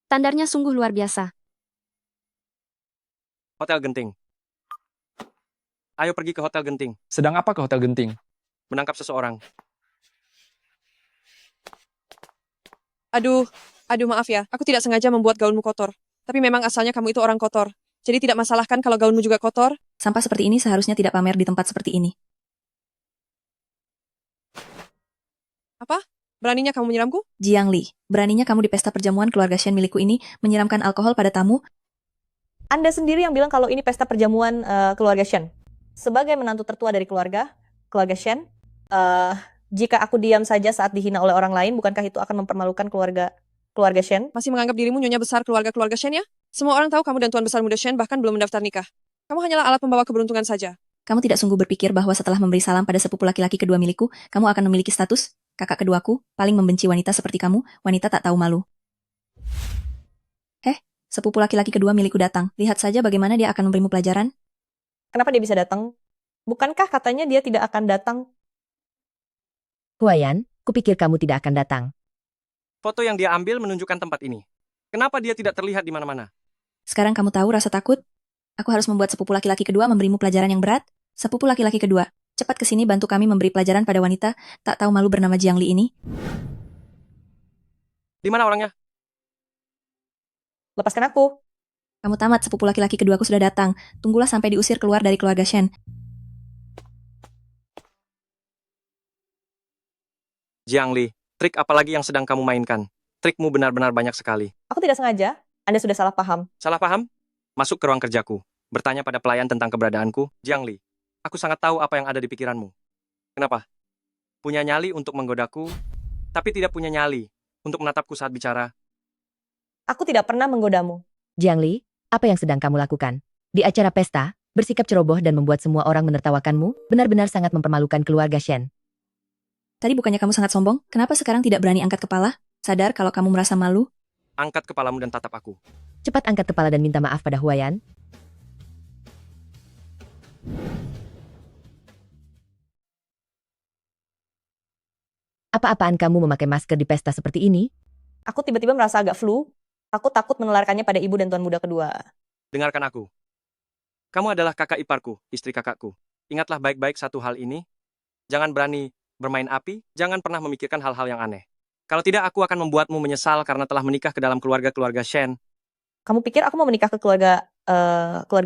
Standarnya sungguh luar biasa.
Hotel Genting. Ayo pergi ke Hotel Genting.
Sedang apa ke Hotel Genting?
Menangkap seseorang.
Aduh maaf ya, aku tidak sengaja membuat gaunmu kotor. Tapi memang asalnya kamu itu orang kotor. Jadi tidak masalah kan kalau gaunmu juga kotor?
Sampah seperti ini seharusnya tidak pamer di tempat seperti ini.
Apa? Beraninya kamu menyiramku?
Jiang Li, beraninya kamu di pesta perjamuan keluarga Shen milikku ini menyiramkan alkohol pada tamu?
Anda sendiri yang bilang kalau ini pesta perjamuan keluarga Shen. Sebagai menantu tertua dari keluarga Shen, jika aku diam saja saat dihina oleh orang lain, bukankah itu akan mempermalukan keluarga Shen?
Masih menganggap dirimu nyonya besar keluarga Shen ya? Semua orang tahu kamu dan tuan besar muda Shen bahkan belum mendaftar nikah. Kamu hanyalah alat pembawa keberuntungan saja.
Kamu tidak sungguh berpikir bahwa setelah memberi salam pada sepupu laki-laki kedua milikku, kamu akan memiliki status? Kakak keduaku, paling membenci wanita seperti kamu, wanita tak tahu malu. Sepupu laki-laki kedua milikku datang. Lihat saja bagaimana dia akan memberimu pelajaran.
Kenapa dia bisa datang? Bukankah katanya dia tidak akan datang?
Huayan, kupikir kamu tidak akan datang.
Foto yang dia ambil menunjukkan tempat ini. Kenapa dia tidak terlihat di mana-mana?
Sekarang kamu tahu rasa takut? Aku harus membuat sepupu laki-laki kedua memberimu pelajaran yang berat. Sepupu laki-laki kedua, cepat ke sini bantu kami memberi pelajaran pada wanita tak tahu malu bernama Jiang Li ini.
Di mana orangnya?
Lepaskan aku.
Kamu tamat, sepupu laki-laki keduaku sudah datang. Tunggulah sampai diusir keluar dari keluarga Shen.
Jiang Li, trik apa lagi yang sedang kamu mainkan? Trikmu benar-benar banyak sekali.
Aku tidak sengaja. Anda sudah salah paham.
Salah paham? Masuk ke ruang kerjaku. Bertanya pada pelayan tentang keberadaanku. Jiang Li, aku sangat tahu apa yang ada di pikiranmu. Kenapa? Punya nyali untuk menggodaku, tapi tidak punya nyali untuk menatapku saat bicara.
Aku tidak pernah menggodamu.
Jiang Li, apa yang sedang kamu lakukan? Di acara pesta, bersikap ceroboh dan membuat semua orang menertawakanmu, benar-benar sangat mempermalukan keluarga Shen.
Tadi bukannya kamu sangat sombong, kenapa sekarang tidak berani angkat kepala? Sadar kalau kamu merasa malu?
Angkat kepalamu dan tatap aku.
Cepat angkat kepala dan minta maaf pada Huayan. Apa-apaan kamu memakai masker di pesta seperti ini?
Aku tiba-tiba merasa agak flu. Aku takut menularkannya pada ibu dan tuan muda kedua.
Dengarkan aku. Kamu adalah kakak iparku, istri kakakku. Ingatlah baik-baik satu hal ini. Jangan berani bermain api, jangan pernah memikirkan hal-hal yang aneh. Kalau tidak, aku akan membuatmu menyesal karena telah menikah ke dalam keluarga Shen.
Kamu pikir aku mau menikah ke keluarga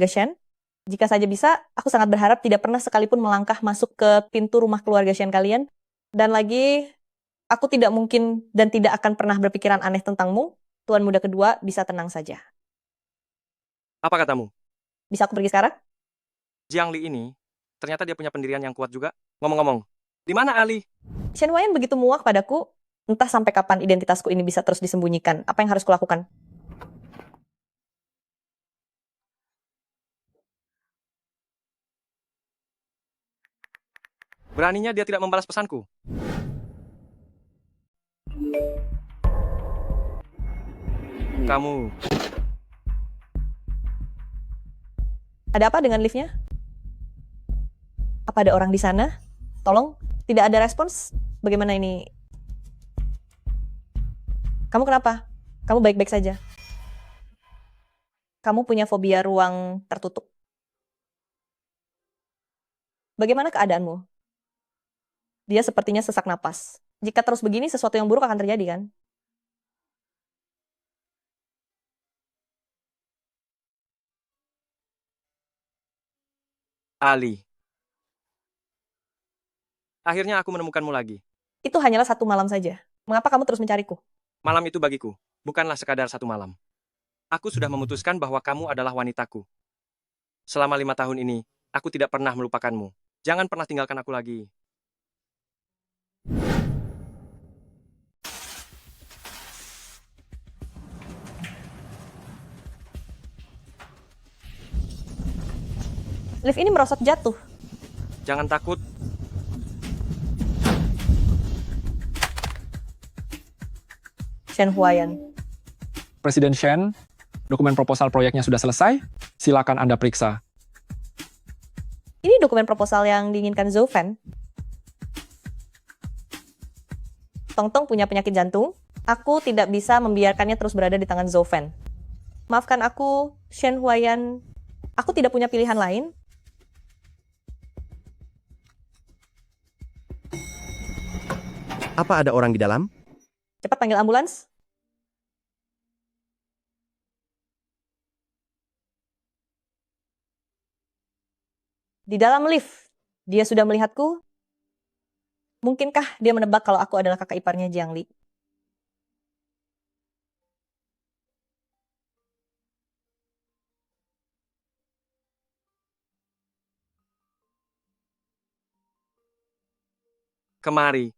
Shen? Jika saja bisa, aku sangat berharap tidak pernah sekalipun melangkah masuk ke pintu rumah keluarga Shen kalian. Dan lagi, aku tidak mungkin dan tidak akan pernah berpikiran aneh tentangmu. Tuan muda kedua bisa tenang saja.
Apa katamu?
Bisa aku pergi sekarang?
Jiang Li ini, ternyata dia punya pendirian yang kuat juga. Ngomong-ngomong, di mana Ali?
Shen Huayan begitu muak padaku. Entah sampai kapan identitasku ini bisa terus disembunyikan. Apa yang harus kulakukan?
Beraninya dia tidak membalas pesanku. Kamu.
Ada apa dengan liftnya? Apa ada orang di sana? Tolong, tidak ada respons. Bagaimana ini? Kamu kenapa? Kamu baik-baik saja. Kamu punya fobia ruang tertutup. Bagaimana keadaanmu? Dia sepertinya sesak napas. Jika terus begini, sesuatu yang buruk akan terjadi, kan?
Ali. Akhirnya aku menemukanmu lagi.
Itu hanyalah satu malam saja. Mengapa kamu terus mencariku?
Malam itu bagiku, bukanlah sekadar satu malam. Aku sudah memutuskan bahwa kamu adalah wanitaku. Selama 5 tahun ini, aku tidak pernah melupakanmu. Jangan pernah tinggalkan aku lagi.
Lift ini merosot jatuh.
Jangan takut.
Shen Huayan.
Presiden Shen, dokumen proposal proyeknya sudah selesai. Silakan Anda periksa.
Ini dokumen proposal yang diinginkan Zofan. Tongtong punya penyakit jantung. Aku tidak bisa membiarkannya terus berada di tangan Zofan. Maafkan aku, Shen Huayan. Aku tidak punya pilihan lain.
Apa ada orang di dalam?
Cepat panggil ambulans. Di dalam lift, dia sudah melihatku. Mungkinkah dia menebak kalau aku adalah kakak iparnya Jiang Li?
Kemari.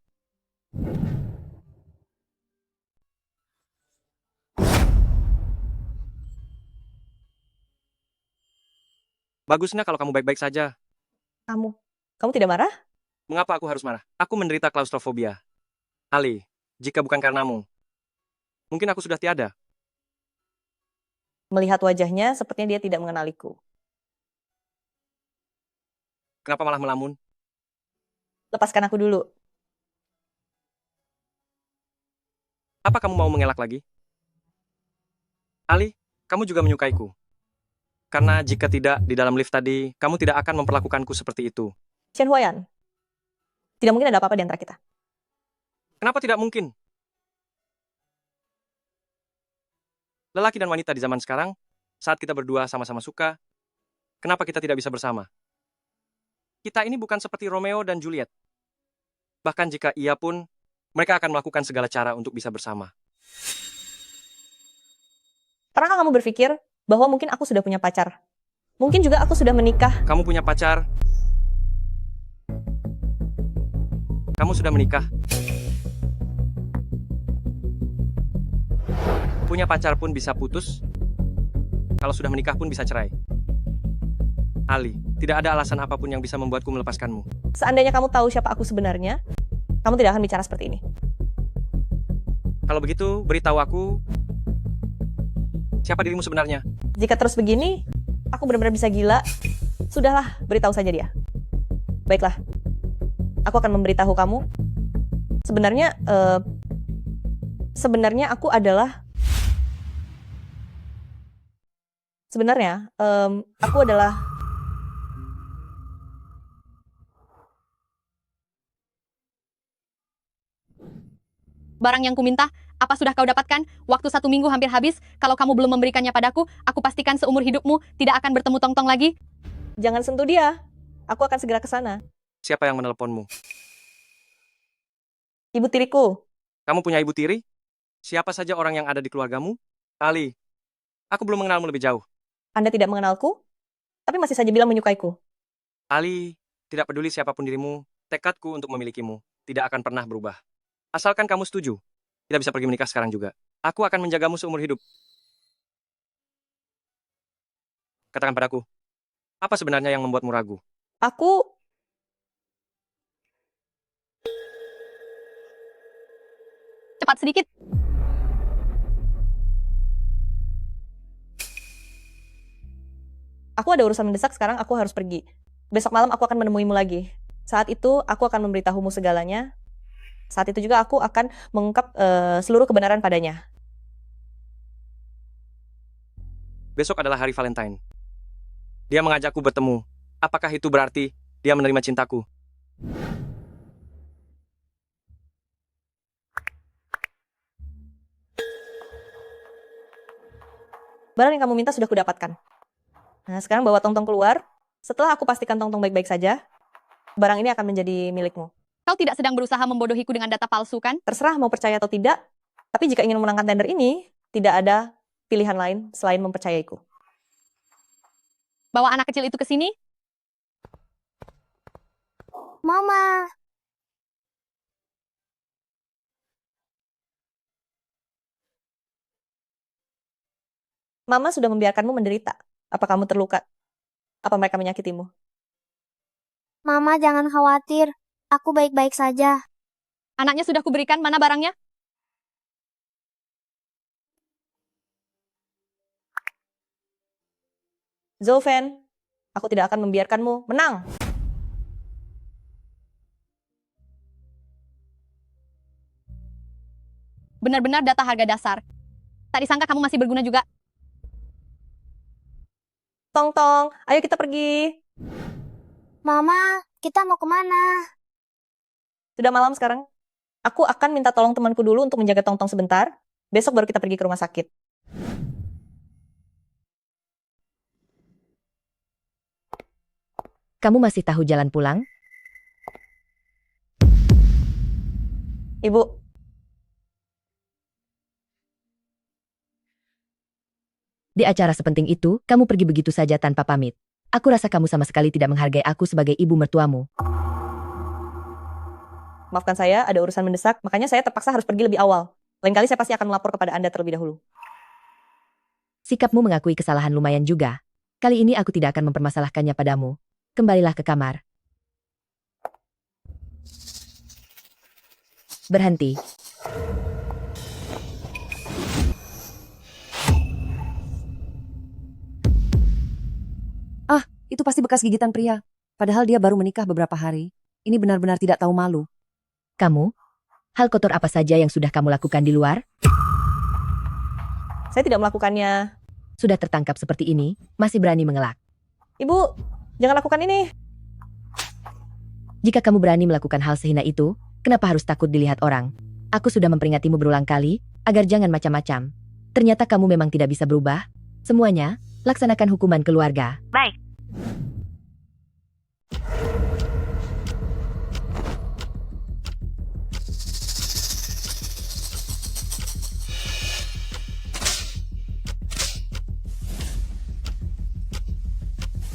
Bagusnya kalau kamu baik-baik saja.
Kamu tidak marah?
Mengapa aku harus marah? Aku menderita klaustrofobia. Ali, jika bukan karenamu, mungkin aku sudah tiada.
Melihat wajahnya, sepertinya dia tidak mengenaliku.
Kenapa malah melamun?
Lepaskan aku dulu.
Apa kamu mau mengelak lagi? Ali, kamu juga menyukaiku. Karena jika tidak di dalam lift tadi, kamu tidak akan memperlakukanku seperti itu.
Shen Huayan, tidak mungkin ada apa-apa di antara kita.
Kenapa tidak mungkin? Lelaki dan wanita di zaman sekarang, saat kita berdua sama-sama suka, kenapa kita tidak bisa bersama? Kita ini bukan seperti Romeo dan Juliet. Bahkan jika iya pun, mereka akan melakukan segala cara untuk bisa bersama.
Pernahkah kamu berpikir bahwa mungkin aku sudah punya pacar? Mungkin juga aku sudah menikah.
Kamu punya pacar? Kamu sudah menikah? Punya pacar pun bisa putus. Kalau sudah menikah pun bisa cerai. Ali, tidak ada alasan apapun yang bisa membuatku melepaskanmu.
Seandainya kamu tahu siapa aku sebenarnya, kamu tidak akan bicara seperti ini.
Kalau begitu, beritahu aku siapa dirimu sebenarnya.
Jika terus begini, aku benar-benar bisa gila. Sudahlah, beritahu saja dia. Baiklah, aku akan memberitahu kamu. Sebenarnya aku adalah
Barang yang kuminta, apa sudah kau dapatkan? Waktu 1 minggu hampir habis. Kalau kamu belum memberikannya padaku, aku pastikan seumur hidupmu tidak akan bertemu Tongtong lagi.
Jangan sentuh dia. Aku akan segera ke sana.
Siapa yang menelponmu?
Ibu tiriku.
Kamu punya ibu tiri? Siapa saja orang yang ada di keluargamu? Ali, aku belum mengenalmu lebih jauh.
Anda tidak mengenalku, tapi masih saja bilang menyukaiku.
Ali, tidak peduli siapapun dirimu, tekadku untuk memilikimu tidak akan pernah berubah. Asalkan kamu setuju, kita bisa pergi menikah sekarang juga. Aku akan menjagamu seumur hidup. Katakan padaku, apa sebenarnya yang membuatmu ragu?
Cepat sedikit.
Aku ada urusan mendesak, sekarang aku harus pergi. Besok malam aku akan menemuimu lagi. Saat itu aku akan memberitahumu segalanya. Saat itu juga aku akan mengungkap seluruh kebenaran padanya.
Besok adalah hari Valentine. Dia mengajakku bertemu. Apakah itu berarti dia menerima cintaku?
Barang yang kamu minta sudah kudapatkan. Nah, sekarang bawa Tongtong keluar. Setelah aku pastikan Tongtong baik-baik saja, barang ini akan menjadi milikmu.
Kau tidak sedang berusaha membodohiku dengan data palsu, kan?
Terserah mau percaya atau tidak, tapi jika ingin memenangkan tender ini, tidak ada pilihan lain selain mempercayaiku.
Bawa anak kecil itu ke sini.
Mama.
Mama sudah membiarkanmu menderita. Apa kamu terluka? Apa mereka menyakitimu?
Mama jangan khawatir. Aku baik-baik saja.
Anaknya sudah kuberikan, mana barangnya?
Zolven, aku tidak akan membiarkanmu menang.
Benar-benar data harga dasar. Tak disangka kamu masih berguna juga.
Tong-tong, ayo kita pergi.
Mama, kita mau kemana?
Sudah malam sekarang. Aku akan minta tolong temanku dulu untuk menjaga Tong-tong sebentar. Besok baru kita pergi ke rumah sakit.
Kamu masih tahu jalan pulang?
Ibu,
Di acara sepenting itu, kamu pergi begitu saja tanpa pamit. Aku rasa kamu sama sekali tidak menghargai aku sebagai ibu mertuamu.
maafkan saya, ada urusan mendesak, makanya saya terpaksa harus pergi lebih awal. Lain kali saya pasti akan melapor kepada Anda terlebih dahulu.
Sikapmu mengakui kesalahan lumayan juga. Kali ini aku tidak akan mempermasalahkannya padamu. Kembalilah ke kamar. Berhenti.
Ah, itu pasti bekas gigitan pria. Padahal dia baru menikah beberapa hari. Ini benar-benar tidak tahu malu.
Kamu? Hal kotor apa saja yang sudah kamu lakukan di luar?
Saya tidak melakukannya.
Sudah tertangkap seperti ini, masih berani mengelak.
Ibu, jangan lakukan ini.
Jika kamu berani melakukan hal sehina itu, kenapa harus takut dilihat orang? Aku sudah memperingatimu berulang kali, agar jangan macam-macam. Ternyata kamu memang tidak bisa berubah. Semuanya, laksanakan hukuman keluarga.
Baik.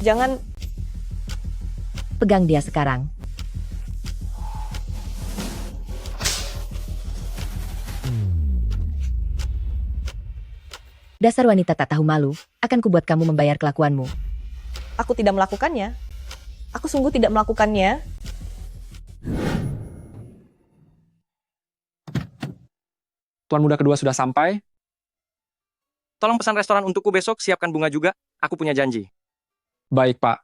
Jangan.
Pegang dia sekarang. Dasar wanita tak tahu malu, akan kubuat kamu membayar kelakuanmu.
Aku tidak melakukannya. Aku sungguh tidak melakukannya.
Tuan muda kedua sudah sampai.
Tolong pesan restoran untukku besok, siapkan bunga juga. Aku punya janji.
Baik, Pak.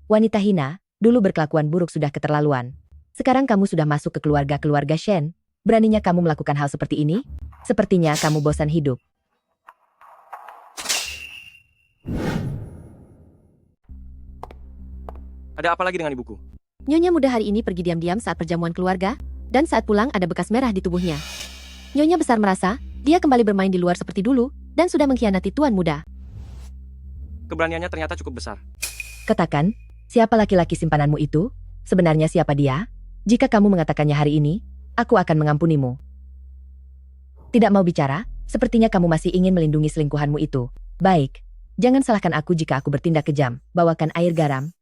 Wanita hina, dulu berkelakuan buruk sudah keterlaluan. Sekarang kamu sudah masuk ke keluarga-keluarga Shen. Beraninya kamu melakukan hal seperti ini? Sepertinya kamu bosan hidup.
Ada apa lagi dengan ibuku?
Nyonya muda hari ini pergi diam-diam saat perjamuan keluarga, dan saat pulang ada bekas merah di tubuhnya. Nyonya besar merasa, dia kembali bermain di luar seperti dulu, dan sudah mengkhianati tuan muda.
Keberaniannya ternyata cukup besar.
Katakan, siapa laki-laki simpananmu itu? Sebenarnya siapa dia? Jika kamu mengatakannya hari ini, aku akan mengampunimu. Tidak mau bicara? Sepertinya kamu masih ingin melindungi selingkuhanmu itu. Baik, jangan salahkan aku jika aku bertindak kejam. Bawakan air garam.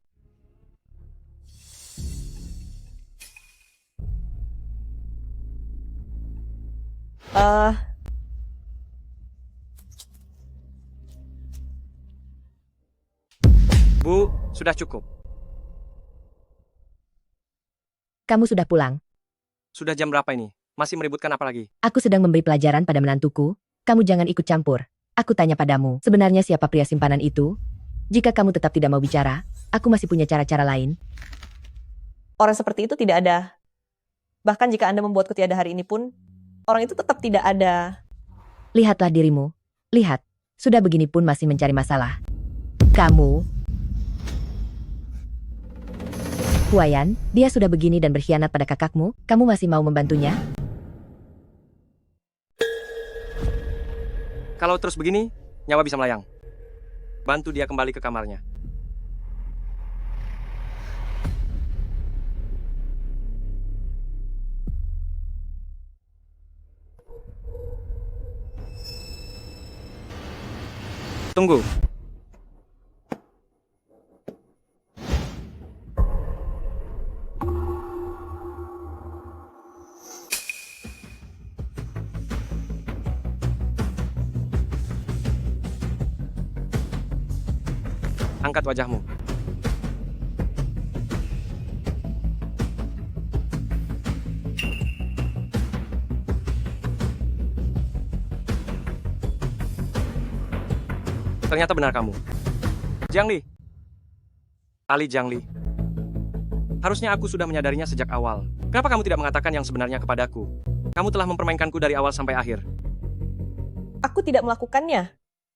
Bu, sudah cukup.
Kamu sudah pulang.
Sudah jam berapa ini? Masih meributkan apa lagi?
Aku sedang memberi pelajaran pada menantuku. Kamu jangan ikut campur. Aku tanya padamu, sebenarnya siapa pria simpanan itu? Jika kamu tetap tidak mau bicara, aku masih punya cara-cara lain.
Orang seperti itu tidak ada. Bahkan jika Anda membuatku tiada hari ini pun, orang itu tetap tidak ada.
Lihatlah dirimu. Lihat, sudah begini pun masih mencari masalah. Kamu... Huayan, dia sudah begini dan berkhianat pada kakakmu, kamu masih mau membantunya?
Kalau terus begini, nyawa bisa melayang. Bantu dia kembali ke kamarnya. Tunggu. Angkat wajahmu. Ternyata benar kamu. Jiangli. Ali Jiangli. Harusnya aku sudah menyadarinya sejak awal. Kenapa kamu tidak mengatakan yang sebenarnya kepadaku? Kamu telah mempermainkanku dari awal sampai akhir.
Aku tidak melakukannya.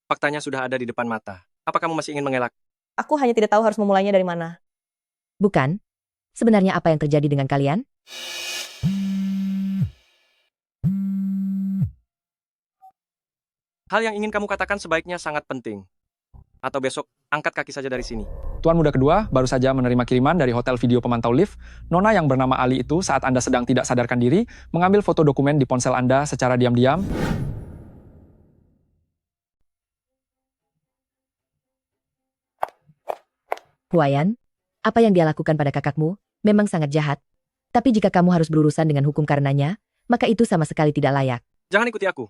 Faktanya sudah ada di depan mata. Apa kamu masih ingin mengelak?
Aku hanya tidak tahu harus memulainya dari mana.
Bukan? Sebenarnya apa yang terjadi dengan kalian?
Hal yang ingin kamu katakan sebaiknya sangat penting. Atau besok, angkat kaki saja dari sini.
Tuan muda kedua baru saja menerima kiriman dari hotel video pemantau lift. Nona yang bernama Ali itu saat Anda sedang tidak sadarkan diri, mengambil foto dokumen di ponsel Anda secara diam-diam.
Huayan, apa yang dia lakukan pada kakakmu memang sangat jahat. Tapi jika kamu harus berurusan dengan hukum karenanya, maka itu sama sekali tidak layak.
Jangan ikuti aku.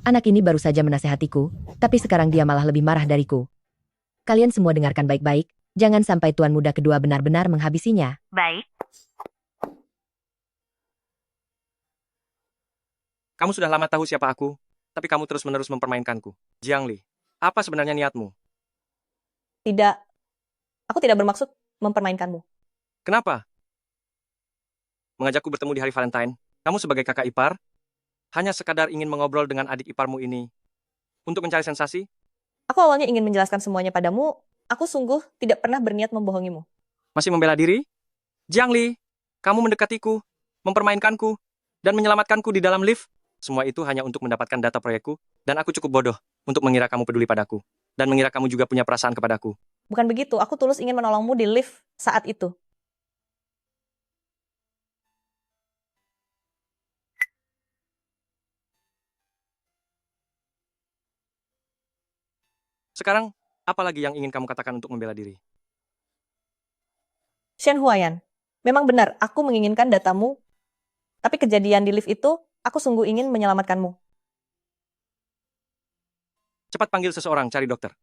Anak ini baru saja menasehatiku, tapi sekarang dia malah lebih marah dariku. Kalian semua dengarkan baik-baik, jangan sampai tuan muda kedua benar-benar menghabisinya.
Baik.
Kamu sudah lama tahu siapa aku, tapi kamu terus-menerus mempermainkanku. Jiangli, apa sebenarnya niatmu?
Tidak. Aku tidak bermaksud mempermainkanmu.
Kenapa? Mengajakku bertemu di hari Valentine, kamu sebagai kakak ipar, hanya sekadar ingin mengobrol dengan adik iparmu ini untuk mencari sensasi?
Aku awalnya ingin menjelaskan semuanya padamu. Aku sungguh tidak pernah berniat membohongimu.
Masih membela diri? Jiangli, kamu mendekatiku, mempermainkanku, dan menyelamatkanku di dalam lift. Semua itu hanya untuk mendapatkan data proyekku, dan aku cukup bodoh untuk mengira kamu peduli padaku, dan mengira kamu juga punya perasaan kepadaku.
Bukan begitu, aku tulus ingin menolongmu di lift saat itu.
Sekarang, apa lagi yang ingin kamu katakan untuk membela diri?
Shen Huayan, memang benar aku menginginkan datamu, tapi kejadian di lift itu, aku sungguh ingin menyelamatkanmu.
Cepat panggil seseorang, cari dokter.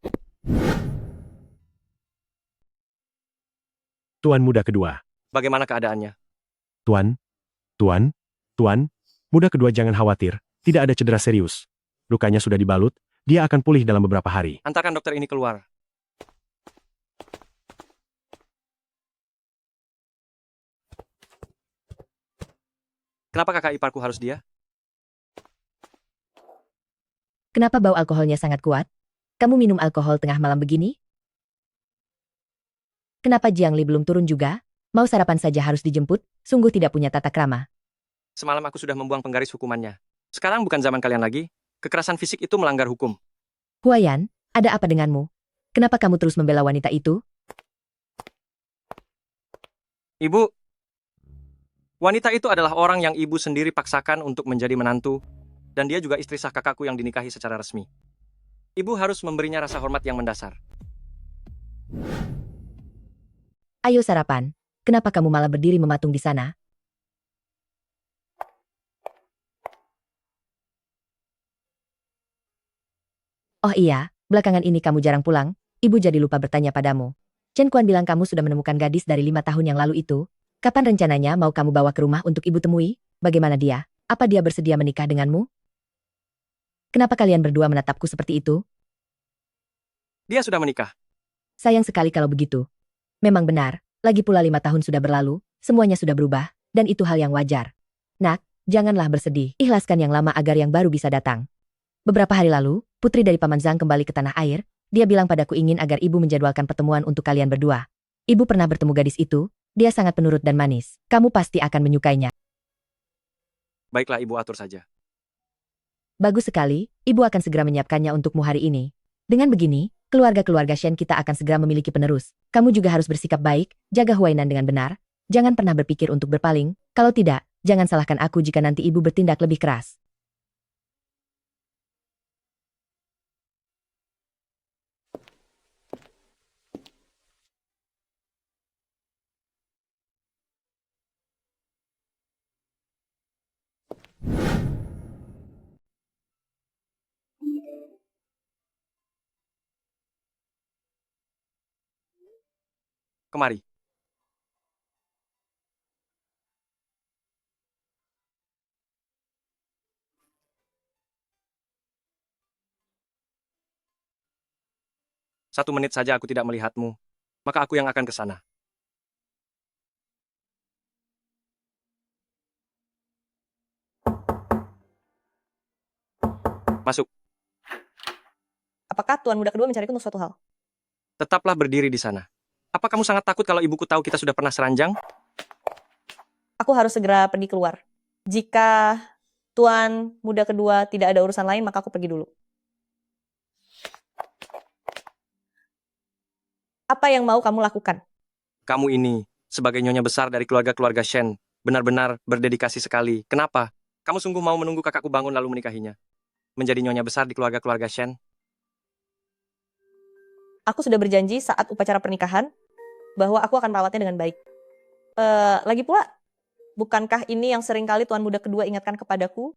Tuan muda kedua.
Bagaimana keadaannya?
Tuan, muda kedua jangan khawatir, tidak ada cedera serius. Lukanya sudah dibalut, dia akan pulih dalam beberapa hari.
Antarkan dokter ini keluar. Kenapa kakak iparku harus dia?
Kenapa bau alkoholnya sangat kuat? Kamu minum alkohol tengah malam begini? Kenapa Jiangli belum turun juga? Mau sarapan saja harus dijemput, sungguh tidak punya tata krama.
Semalam aku sudah membuang penggaris hukumannya. Sekarang bukan zaman kalian lagi. Kekerasan fisik itu melanggar hukum.
Huayan, ada apa denganmu? Kenapa kamu terus membela wanita itu?
Ibu, wanita itu adalah orang yang ibu sendiri paksakan untuk menjadi menantu, dan dia juga istri sah kakakku yang dinikahi secara resmi. Ibu harus memberinya rasa hormat yang mendasar.
Ayo sarapan. Kenapa kamu malah berdiri mematung di sana? Oh iya, belakangan ini kamu jarang pulang. Ibu jadi lupa bertanya padamu. Chen Kuan bilang kamu sudah menemukan gadis dari 5 tahun yang lalu itu. Kapan rencananya mau kamu bawa ke rumah untuk ibu temui? Bagaimana dia? Apa dia bersedia menikah denganmu? Kenapa kalian berdua menatapku seperti itu?
Dia sudah menikah.
Sayang sekali kalau begitu. Memang benar, lagi pula 5 tahun sudah berlalu, semuanya sudah berubah, dan itu hal yang wajar. Nak, janganlah bersedih, ikhlaskan yang lama agar yang baru bisa datang. Beberapa hari lalu, putri dari Paman Zhang kembali ke tanah air, dia bilang padaku ingin agar ibu menjadwalkan pertemuan untuk kalian berdua. Ibu pernah bertemu gadis itu, dia sangat penurut dan manis, kamu pasti akan menyukainya.
Baiklah ibu atur saja.
Bagus sekali, ibu akan segera menyiapkannya untukmu hari ini. Dengan begini, keluarga-keluarga Shen kita akan segera memiliki penerus. Kamu juga harus bersikap baik, jaga Huainan dengan benar, jangan pernah berpikir untuk berpaling, kalau tidak, jangan salahkan aku jika nanti ibu bertindak lebih keras.
Kemari. 1 menit saja aku tidak melihatmu, maka aku yang akan ke sana. Masuk.
Apakah tuan muda kedua mencariku untuk suatu hal?
Tetaplah berdiri di sana. Apa kamu sangat takut kalau ibuku tahu kita sudah pernah seranjang?
Aku harus segera pergi keluar. Jika tuan muda kedua tidak ada urusan lain, maka aku pergi dulu. Apa yang mau kamu lakukan?
Kamu ini, sebagai nyonya besar dari keluarga-keluarga Shen, benar-benar berdedikasi sekali. Kenapa? Kamu sungguh mau menunggu kakakku bangun lalu menikahinya? Menjadi nyonya besar di keluarga-keluarga Shen?
Aku sudah berjanji saat upacara pernikahan bahwa aku akan merawatnya dengan baik. Lagi pula, bukankah ini yang sering kali tuan muda kedua ingatkan kepadaku?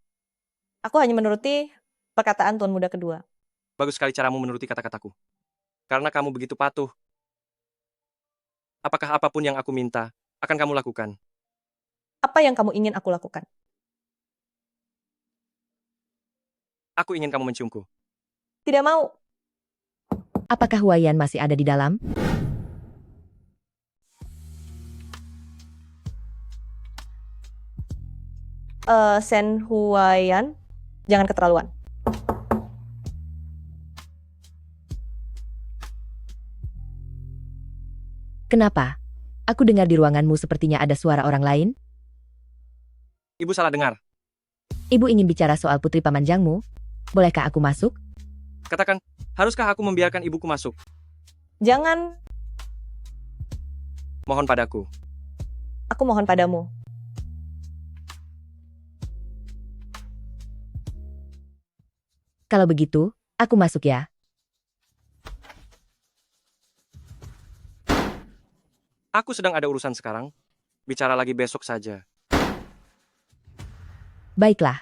Aku hanya menuruti perkataan tuan muda kedua.
Bagus sekali caramu menuruti kata-kataku. Karena kamu begitu patuh. Apakah apapun yang aku minta, akan kamu lakukan?
Apa yang kamu ingin aku lakukan?
Aku ingin kamu menciumku.
Tidak mau.
Apakah Huayan masih ada di dalam?
Shen Huayan, jangan keterlaluan.
Kenapa? Aku dengar di ruanganmu sepertinya ada suara orang lain.
Ibu salah dengar.
Ibu ingin bicara soal putri pamanjangmu. Bolehkah aku masuk?
Katakan, haruskah aku membiarkan ibuku masuk?
Jangan.
Mohon padaku.
Aku mohon padamu.
Kalau begitu, aku masuk ya.
Aku sedang ada urusan sekarang. Bicara lagi besok saja.
Baiklah.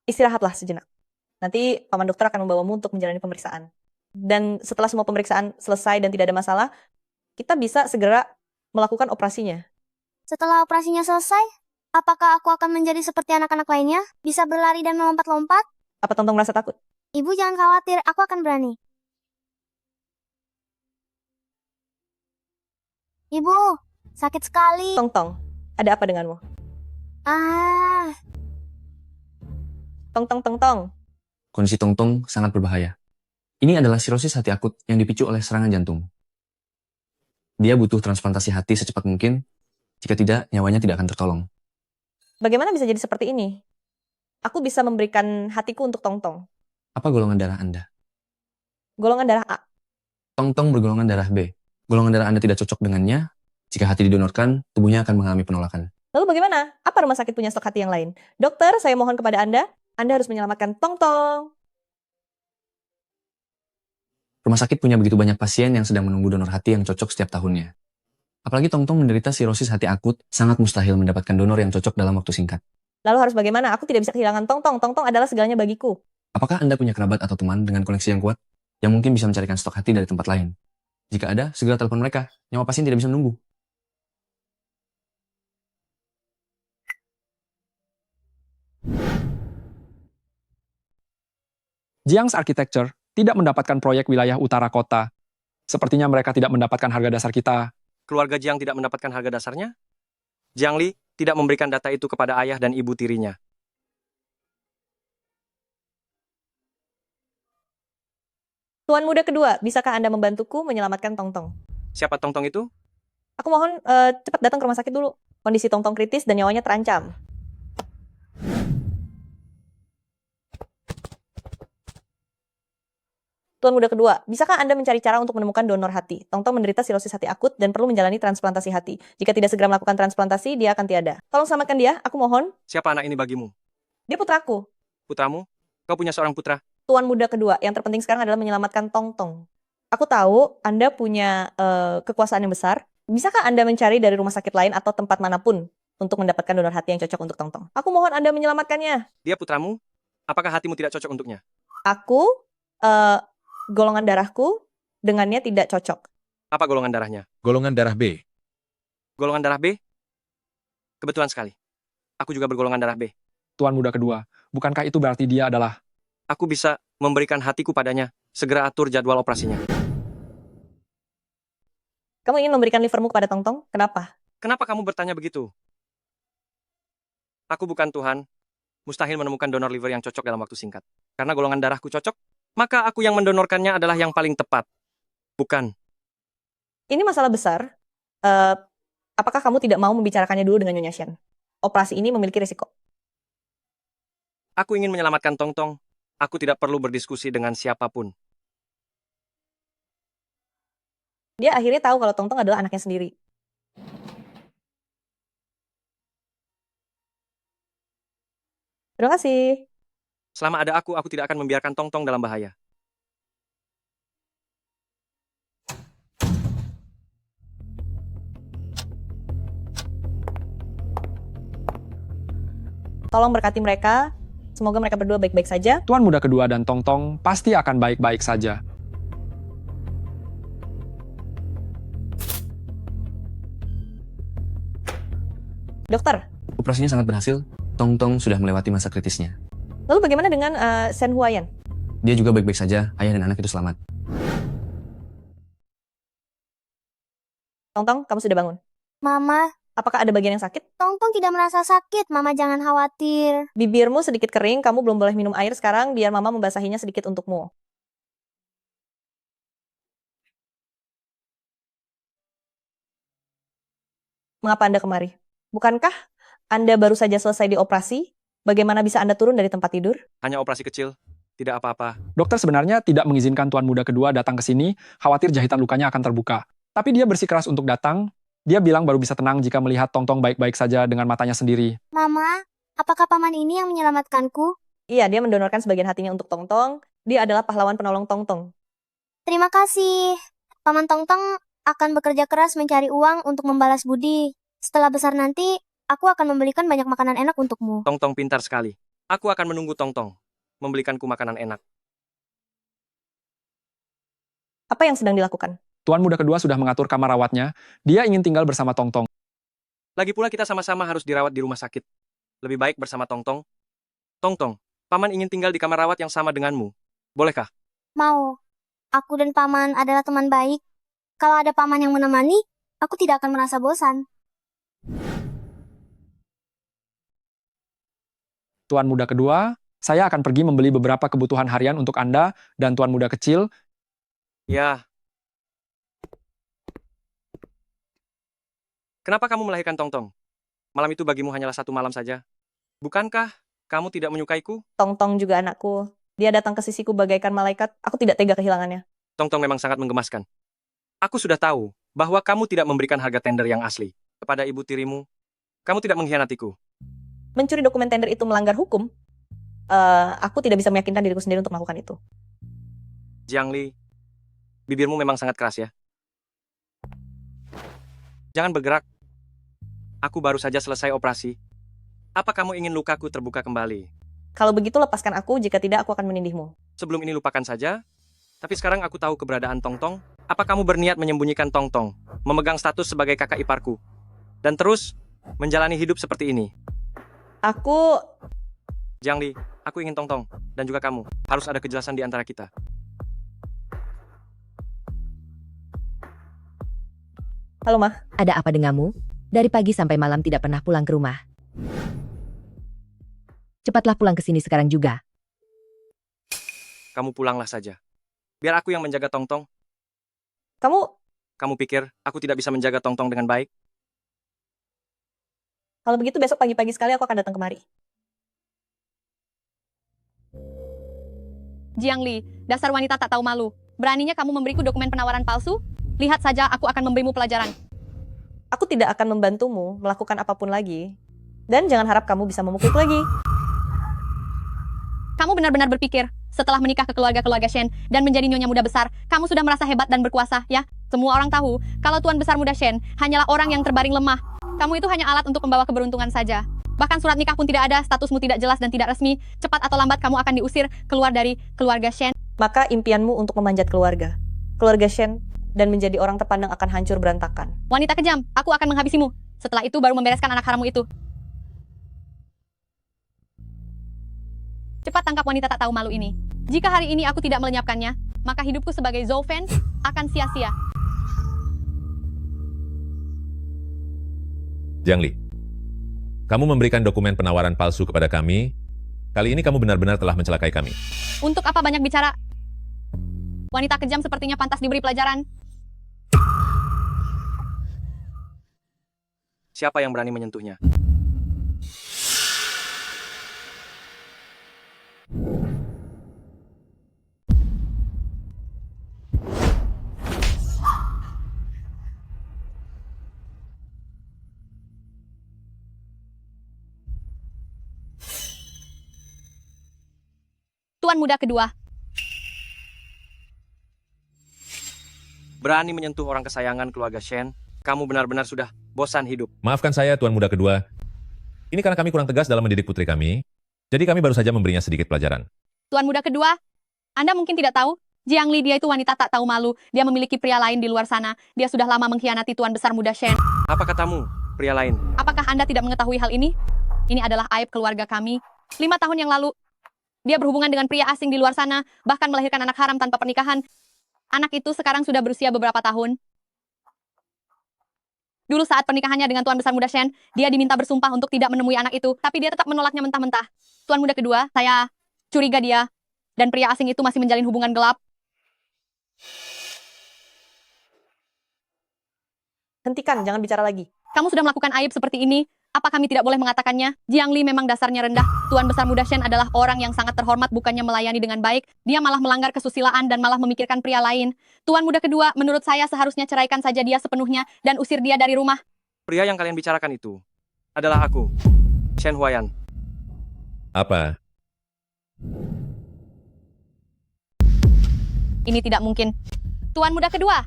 Istirahatlah sejenak. Nanti paman dokter akan membawamu untuk menjalani pemeriksaan. Dan setelah semua pemeriksaan selesai dan tidak ada masalah, kita bisa segera melakukan operasinya.
Setelah operasinya selesai, apakah aku akan menjadi seperti anak-anak lainnya? Bisa berlari dan melompat-lompat?
Apa Tongtong merasa takut?
Ibu jangan khawatir, aku akan berani. Ibu, sakit sekali.
Tongtong, ada apa denganmu? Tongtong.
Kondisi Tongtong sangat berbahaya. Ini adalah sirosis hati akut yang dipicu oleh serangan jantung. Dia butuh transplantasi hati secepat mungkin. Jika tidak, nyawanya tidak akan tertolong.
Bagaimana bisa jadi seperti ini? Aku bisa memberikan hatiku untuk Tongtong.
Apa golongan darah Anda?
Golongan darah A.
Tongtong bergolongan darah B. Golongan darah Anda tidak cocok dengannya. Jika hati didonorkan, tubuhnya akan mengalami penolakan.
Lalu bagaimana? Apa rumah sakit punya stok hati yang lain? Dokter, saya mohon kepada Anda harus menyelamatkan Tongtong.
Rumah sakit punya begitu banyak pasien yang sedang menunggu donor hati yang cocok setiap tahunnya. Apalagi Tongtong menderita sirosis hati akut, sangat mustahil mendapatkan donor yang cocok dalam waktu singkat.
Lalu harus bagaimana? Aku tidak bisa kehilangan Tongtong. Tongtong adalah segalanya bagiku.
Apakah Anda punya kerabat atau teman dengan koneksi yang kuat, yang mungkin bisa mencarikan stok hati dari tempat lain? Jika ada, segera telepon mereka. Nyawa pasien tidak bisa menunggu.
Jiang's Architecture tidak mendapatkan proyek wilayah utara kota. Sepertinya mereka tidak mendapatkan harga dasar kita.
Keluarga Jiang tidak mendapatkan harga dasarnya? Jiang Li tidak memberikan data itu kepada ayah dan ibu tirinya.
Tuan muda kedua, bisakah Anda membantuku menyelamatkan Tongtong?
Siapa Tongtong itu?
Aku mohon cepat datang ke rumah sakit dulu. Kondisi Tongtong kritis dan nyawanya terancam. Tuan muda kedua, bisakah Anda mencari cara untuk menemukan donor hati? Tongtong menderita sirosis hati akut dan perlu menjalani transplantasi hati. Jika tidak segera melakukan transplantasi, dia akan tiada. Tolong selamatkan dia, aku mohon.
Siapa anak ini bagimu?
Dia putraku.
Putramu? Kau punya seorang putra?
Tuan muda kedua, yang terpenting sekarang adalah menyelamatkan Tongtong. Aku tahu Anda punya kekuasaan yang besar. Bisakah Anda mencari dari rumah sakit lain atau tempat manapun untuk mendapatkan donor hati yang cocok untuk Tongtong? Aku mohon Anda menyelamatkannya.
Dia putramu? Apakah hatimu tidak cocok untuknya?
Aku, golongan darahku dengannya tidak cocok.
Apa golongan darahnya?
Golongan darah B.
Golongan darah B? Kebetulan sekali. Aku juga bergolongan darah B.
Tuan muda kedua, bukankah itu berarti dia adalah...
Aku bisa memberikan hatiku padanya. Segera atur jadwal operasinya.
Kamu ingin memberikan livermu kepada Tongtong? Kenapa?
Kenapa kamu bertanya begitu? Aku bukan Tuhan. Mustahil menemukan donor liver yang cocok dalam waktu singkat. Karena golongan darahku cocok, maka aku yang mendonorkannya adalah yang paling tepat. Bukan.
Ini masalah besar. Apakah kamu tidak mau membicarakannya dulu dengan Nyonya Shen? Operasi ini memiliki risiko.
Aku ingin menyelamatkan Tongtong. Aku tidak perlu berdiskusi dengan siapapun.
Dia akhirnya tahu kalau Tongtong adalah anaknya sendiri. Terima kasih.
Selama ada aku tidak akan membiarkan Tongtong dalam bahaya.
Tolong berkati mereka. Semoga mereka berdua baik-baik saja.
Tuan muda kedua dan Tongtong pasti akan baik-baik saja.
Dokter,
Operasinya sangat berhasil. Tongtong sudah melewati masa kritisnya.
lalu bagaimana dengan Shen Huayan?
Dia juga baik-baik saja. Ayah dan anak itu selamat.
Tongtong, kamu sudah bangun.
Mama,
Apakah ada bagian yang sakit?
Tongtong tidak merasa sakit. Mama jangan khawatir.
Bibirmu sedikit kering, kamu belum boleh minum air sekarang, biar mama membasahinya sedikit untukmu. Mengapa Anda kemari? Bukankah Anda baru saja selesai dioperasi? Bagaimana bisa Anda turun dari tempat tidur?
Hanya operasi kecil, tidak apa-apa.
Dokter sebenarnya tidak mengizinkan tuan muda kedua datang ke sini, khawatir jahitan lukanya akan terbuka. Tapi dia bersikeras untuk datang. Dia bilang baru bisa tenang jika melihat Tongtong baik-baik saja dengan matanya sendiri.
Mama, apakah paman ini yang menyelamatkanku?
Iya, dia mendonorkan sebagian hatinya untuk Tongtong. Dia adalah pahlawan penolong Tongtong.
Terima kasih. Paman Tongtong akan bekerja keras mencari uang untuk membalas budi. Setelah besar nanti, aku akan membelikan banyak makanan enak untukmu.
Tongtong pintar sekali. Aku akan menunggu Tongtong. Membelikanku makanan enak.
Apa yang sedang dilakukan?
Tuan muda kedua sudah mengatur kamar rawatnya. Dia ingin tinggal bersama Tongtong.
Lagi pula kita sama-sama harus dirawat di rumah sakit. Lebih baik bersama Tongtong. Tongtong, paman ingin tinggal di kamar rawat yang sama denganmu. Bolehkah?
Mau. Aku dan paman adalah teman baik. Kalau ada paman yang menemani, aku tidak akan merasa bosan.
Tuan muda kedua, saya akan pergi membeli beberapa kebutuhan harian untuk Anda dan tuan muda kecil.
Ya. Kenapa kamu melahirkan Tongtong? Malam itu bagimu hanyalah satu malam saja. Bukankah kamu tidak menyukaiku?
Tongtong juga anakku. Dia datang ke sisiku bagaikan malaikat. Aku tidak tega kehilangannya.
Tongtong memang sangat menggemaskan. Aku sudah tahu bahwa kamu tidak memberikan harga tender yang asli kepada ibu tirimu. Kamu tidak mengkhianatiku.
Mencuri dokumen tender itu melanggar hukum. Aku tidak bisa meyakinkan diriku sendiri untuk melakukan itu.
Jiang Li, bibirmu memang sangat keras ya. Jangan bergerak. Aku baru saja selesai operasi. Apa kamu ingin lukaku terbuka kembali?
Kalau begitu lepaskan aku, jika tidak aku akan menindihmu.
Sebelum ini lupakan saja. Tapi sekarang aku tahu keberadaan Tongtong. Apa kamu berniat menyembunyikan Tongtong? Memegang status sebagai kakak iparku? Dan terus menjalani hidup seperti ini?
Aku...
Jiang Li, aku ingin Tongtong. Dan juga kamu. Harus ada kejelasan di antara kita.
Halo, Mah.
Ada apa denganmu? Dari pagi sampai malam tidak pernah pulang ke rumah. Cepatlah pulang ke sini sekarang juga.
Kamu pulanglah saja. Biar aku yang menjaga Tongtong.
Kamu
pikir aku tidak bisa menjaga Tongtong dengan baik?
Kalau begitu besok pagi-pagi sekali aku akan datang kemari.
Jiang Li, dasar wanita tak tahu malu. Beraninya kamu memberiku dokumen penawaran palsu? Lihat saja, aku akan memberimu pelajaran.
Aku tidak akan membantumu melakukan apapun lagi. Dan jangan harap kamu bisa memukulku lagi.
Kamu benar-benar berpikir, setelah menikah ke keluarga-keluarga Shen dan menjadi nyonya muda besar, kamu sudah merasa hebat dan berkuasa, ya? Semua orang tahu, kalau tuan besar muda Shen hanyalah orang yang terbaring lemah. Kamu itu hanya alat untuk membawa keberuntungan saja. Bahkan surat nikah pun tidak ada, statusmu tidak jelas dan tidak resmi. Cepat atau lambat kamu akan diusir keluar dari keluarga Shen.
Maka impianmu untuk memanjat keluarga Shen, dan menjadi orang terpandang akan hancur berantakan.
Wanita kejam, aku akan menghabisimu. Setelah itu baru membereskan anak harammu itu. Cepat tangkap wanita tak tahu malu ini. Jika hari ini aku tidak melenyapkannya, maka hidupku sebagai Zhou Fen akan sia-sia.
Jiang Li, kamu memberikan dokumen penawaran palsu kepada kami. Kali ini kamu benar-benar telah mencelakai kami.
Untuk apa banyak bicara? Wanita kejam sepertinya pantas diberi pelajaran.
Siapa yang berani menyentuhnya?
Tuan muda kedua,
Berani menyentuh orang kesayangan keluarga Shen? Kamu benar-benar sudah bosan hidup.
Maafkan saya, Tuan Muda Kedua. Ini karena kami kurang tegas dalam mendidik putri kami. Jadi kami baru saja memberinya sedikit pelajaran.
Tuan muda kedua, Anda mungkin tidak tahu, Jiang Li dia itu wanita tak tahu malu. Dia memiliki pria lain di luar sana. Dia sudah lama mengkhianati Tuan Besar Muda Shen.
Apa katamu, pria lain?
Apakah Anda tidak mengetahui hal ini? Ini adalah aib keluarga kami. 5 tahun yang lalu, dia berhubungan dengan pria asing di luar sana, bahkan melahirkan anak haram tanpa pernikahan. Anak itu sekarang sudah berusia beberapa tahun. Dulu saat pernikahannya dengan Tuan Besar Muda Shen, dia diminta bersumpah untuk tidak menemui anak itu, tapi dia tetap menolaknya mentah-mentah. Tuan muda kedua, saya curiga dia, dan pria asing itu masih menjalin hubungan gelap.
Hentikan, jangan bicara lagi.
Kamu sudah melakukan aib seperti ini, apa kami tidak boleh mengatakannya? Jiang Li memang dasarnya rendah. Tuan Besar Muda Shen adalah orang yang sangat terhormat, bukannya melayani dengan baik. Dia malah melanggar kesusilaan dan malah memikirkan pria lain. Tuan muda kedua, menurut saya seharusnya ceraikan saja dia sepenuhnya dan usir dia dari rumah.
Pria yang kalian bicarakan itu adalah aku, Shen Huayan.
Apa?
Ini tidak mungkin. Tuan muda kedua,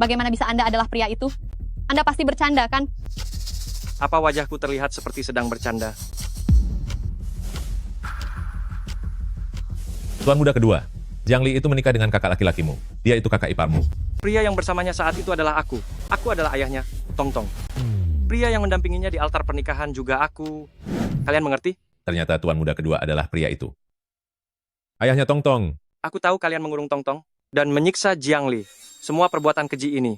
bagaimana bisa Anda adalah pria itu? Anda pasti bercanda, kan?
Apa wajahku terlihat seperti sedang bercanda?
Tuan Muda Kedua, Jiang Li itu menikah dengan kakak laki-lakimu. Dia itu kakak iparmu.
Pria yang bersamanya saat itu adalah aku. Aku adalah ayahnya, Tong Tong. Pria yang mendampinginya di altar pernikahan juga aku. Kalian mengerti?
Ternyata Tuan Muda Kedua adalah pria itu. Ayahnya Tong Tong.
Aku tahu kalian mengurung Tong Tong dan menyiksa Jiang Li. Semua perbuatan keji ini.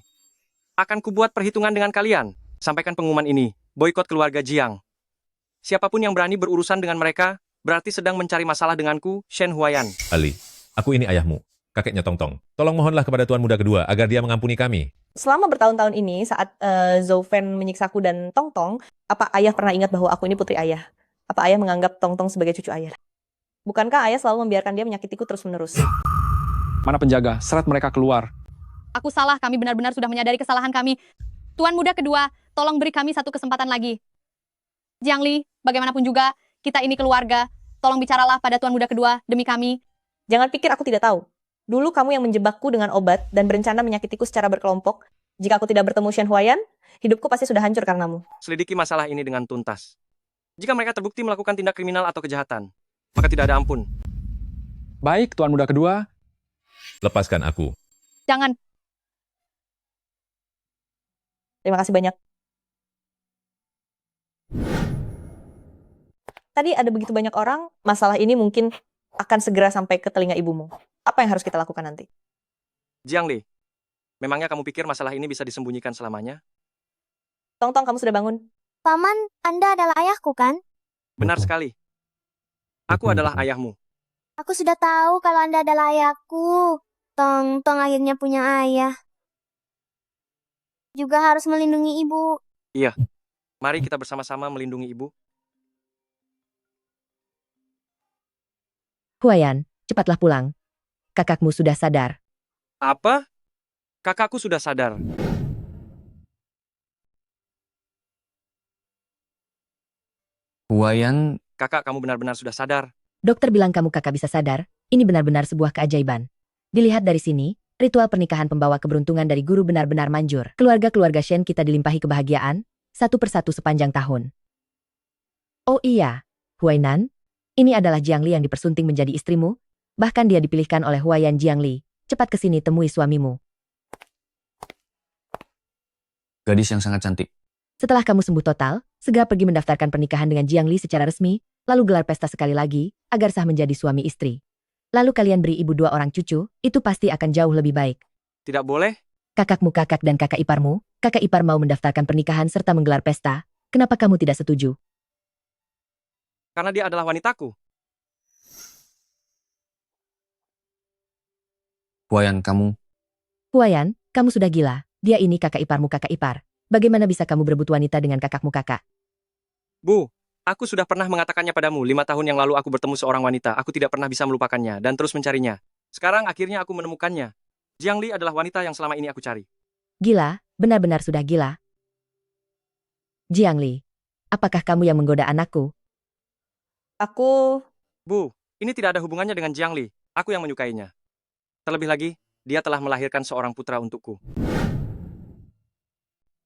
Akan kubuat perhitungan dengan kalian. Sampaikan pengumuman ini. Boikot keluarga Jiang. Siapapun yang berani berurusan dengan mereka, berarti sedang mencari masalah denganku, Shen Huayan.
Ali, aku ini ayahmu, kakeknya Tong Tong. Tolong mohonlah kepada Tuan Muda Kedua agar dia mengampuni kami.
Selama bertahun-tahun ini, saat Zhou Fen menyiksaku dan Tong Tong, apa ayah pernah ingat bahwa aku ini putri ayah? Apa ayah menganggap Tong Tong sebagai cucu ayah? Bukankah ayah selalu membiarkan dia menyakitiku terus-menerus?
Mana penjaga? Seret mereka keluar.
Aku salah, kami benar-benar sudah menyadari kesalahan kami. Tuan muda kedua, tolong beri kami satu kesempatan lagi. Jiang Li, bagaimanapun juga, kita ini keluarga. Tolong bicaralah pada Tuan muda kedua, demi kami.
Jangan pikir aku tidak tahu. Dulu kamu yang menjebakku dengan obat dan berencana menyakitiku secara berkelompok. Jika aku tidak bertemu Shen Huayan, hidupku pasti sudah hancur karenamu.
Selidiki masalah ini dengan tuntas. Jika mereka terbukti melakukan tindak kriminal atau kejahatan, maka tidak ada ampun.
Baik, Tuan Muda Kedua.
Lepaskan aku.
Jangan.
Terima kasih banyak. Tadi ada begitu banyak orang, masalah ini mungkin akan segera sampai ke telinga ibumu. Apa yang harus kita lakukan nanti?
Jiang Li, memangnya kamu pikir masalah ini bisa disembunyikan selamanya?
Tong Tong, kamu sudah bangun?
Paman, Anda adalah ayahku, kan?
Benar sekali. Aku adalah ayahmu.
Aku sudah tahu kalau Anda adalah ayahku. Tong Tong akhirnya punya ayah. Juga harus melindungi ibu.
Iya. Mari kita bersama-sama melindungi ibu.
Huayan, cepatlah pulang. Kakakmu sudah sadar.
Apa? Kakakku sudah sadar.
Huayan,
Kakak, kamu benar-benar sudah sadar.
Dokter bilang kamu kakak bisa sadar. Ini benar-benar sebuah keajaiban. Dilihat dari sini, ritual pernikahan pembawa keberuntungan dari guru benar-benar manjur. Keluarga-keluarga Shen kita dilimpahi kebahagiaan, satu persatu sepanjang tahun. Oh iya, Huainan, ini adalah Jiang Li yang dipersunting menjadi istrimu. Bahkan dia dipilihkan oleh Huayan Jiang Li. Cepat ke sini temui suamimu.
gadis yang sangat cantik.
Setelah kamu sembuh total, segera pergi mendaftarkan pernikahan dengan Jiang Li secara resmi. lalu gelar pesta sekali lagi, agar sah menjadi suami istri. Lalu kalian beri ibu 2 orang cucu, itu pasti akan jauh lebih baik.
Tidak boleh.
Kakakmu kakak dan kakak ipar mau mendaftarkan pernikahan serta menggelar pesta. Kenapa kamu tidak setuju?
Karena dia adalah wanitaku.
Huayan, kamu...
Huayan, kamu sudah gila. Dia ini kakak ipar. Bagaimana bisa kamu berebut wanita dengan kakakmu kakak?
Bu, aku sudah pernah mengatakannya padamu 5 tahun yang lalu aku bertemu seorang wanita. Aku tidak pernah bisa melupakannya dan terus mencarinya. Sekarang akhirnya aku menemukannya. Jiangli adalah wanita yang selama ini aku cari.
Gila, benar-benar sudah gila. Jiangli, apakah kamu yang menggoda anakku?
Aku...
Bu, ini tidak ada hubungannya dengan Jiangli. Aku yang menyukainya. Terlebih lagi, dia telah melahirkan seorang putra untukku.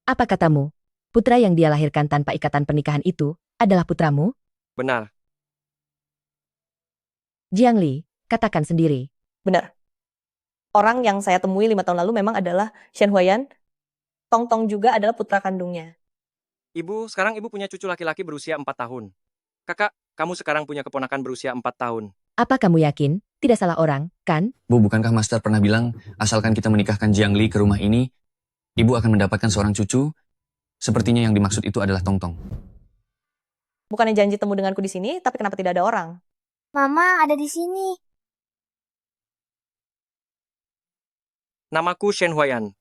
Apa katamu? Putra yang dia lahirkan tanpa ikatan pernikahan itu adalah putramu?
Benar.
Jiangli, katakan sendiri.
Benar. Orang yang saya temui 5 tahun lalu memang adalah Shen Huayan. Tongtong juga adalah putra kandungnya.
Ibu, sekarang ibu punya cucu laki-laki berusia 4 tahun. Kakak, kamu sekarang punya keponakan berusia 4 tahun.
Apa kamu yakin? Tidak salah orang, kan?
Bu, bukankah Master pernah bilang, asalkan kita menikahkan Jiangli ke rumah ini, ibu akan mendapatkan seorang cucu? Sepertinya yang dimaksud itu adalah Tongtong.
Bukannya janji temu denganku di sini, tapi kenapa tidak ada orang?
Mama ada di sini.
Namaku Shen Huayan.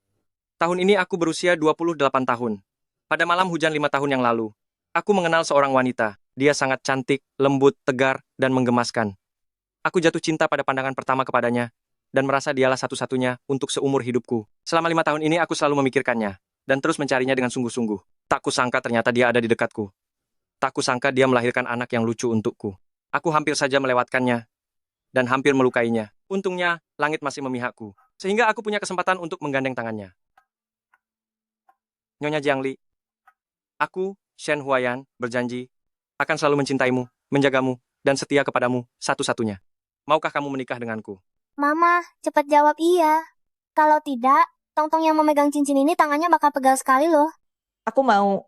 Tahun ini aku berusia 28 tahun. Pada malam hujan 5 tahun yang lalu, aku mengenal seorang wanita. Dia sangat cantik, lembut, tegar, dan menggemaskan. Aku jatuh cinta pada pandangan pertama kepadanya, dan merasa dialah satu-satunya untuk seumur hidupku. Selama 5 tahun ini aku selalu memikirkannya, dan terus mencarinya dengan sungguh-sungguh. Tak kusangka ternyata dia ada di dekatku. Tak kusangka dia melahirkan anak yang lucu untukku. Aku hampir saja melewatkannya, dan hampir melukainya. Untungnya, langit masih memihakku, sehingga aku punya kesempatan untuk menggandeng tangannya. Nyonya Jiangli, aku, Shen Huayan, berjanji akan selalu mencintaimu, menjagamu, dan setia kepadamu satu-satunya. Maukah kamu menikah denganku?
Mama, cepat jawab iya. Kalau tidak, Tongtong yang memegang cincin ini tangannya bakal pegal sekali loh.
Aku mau.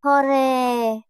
Hore.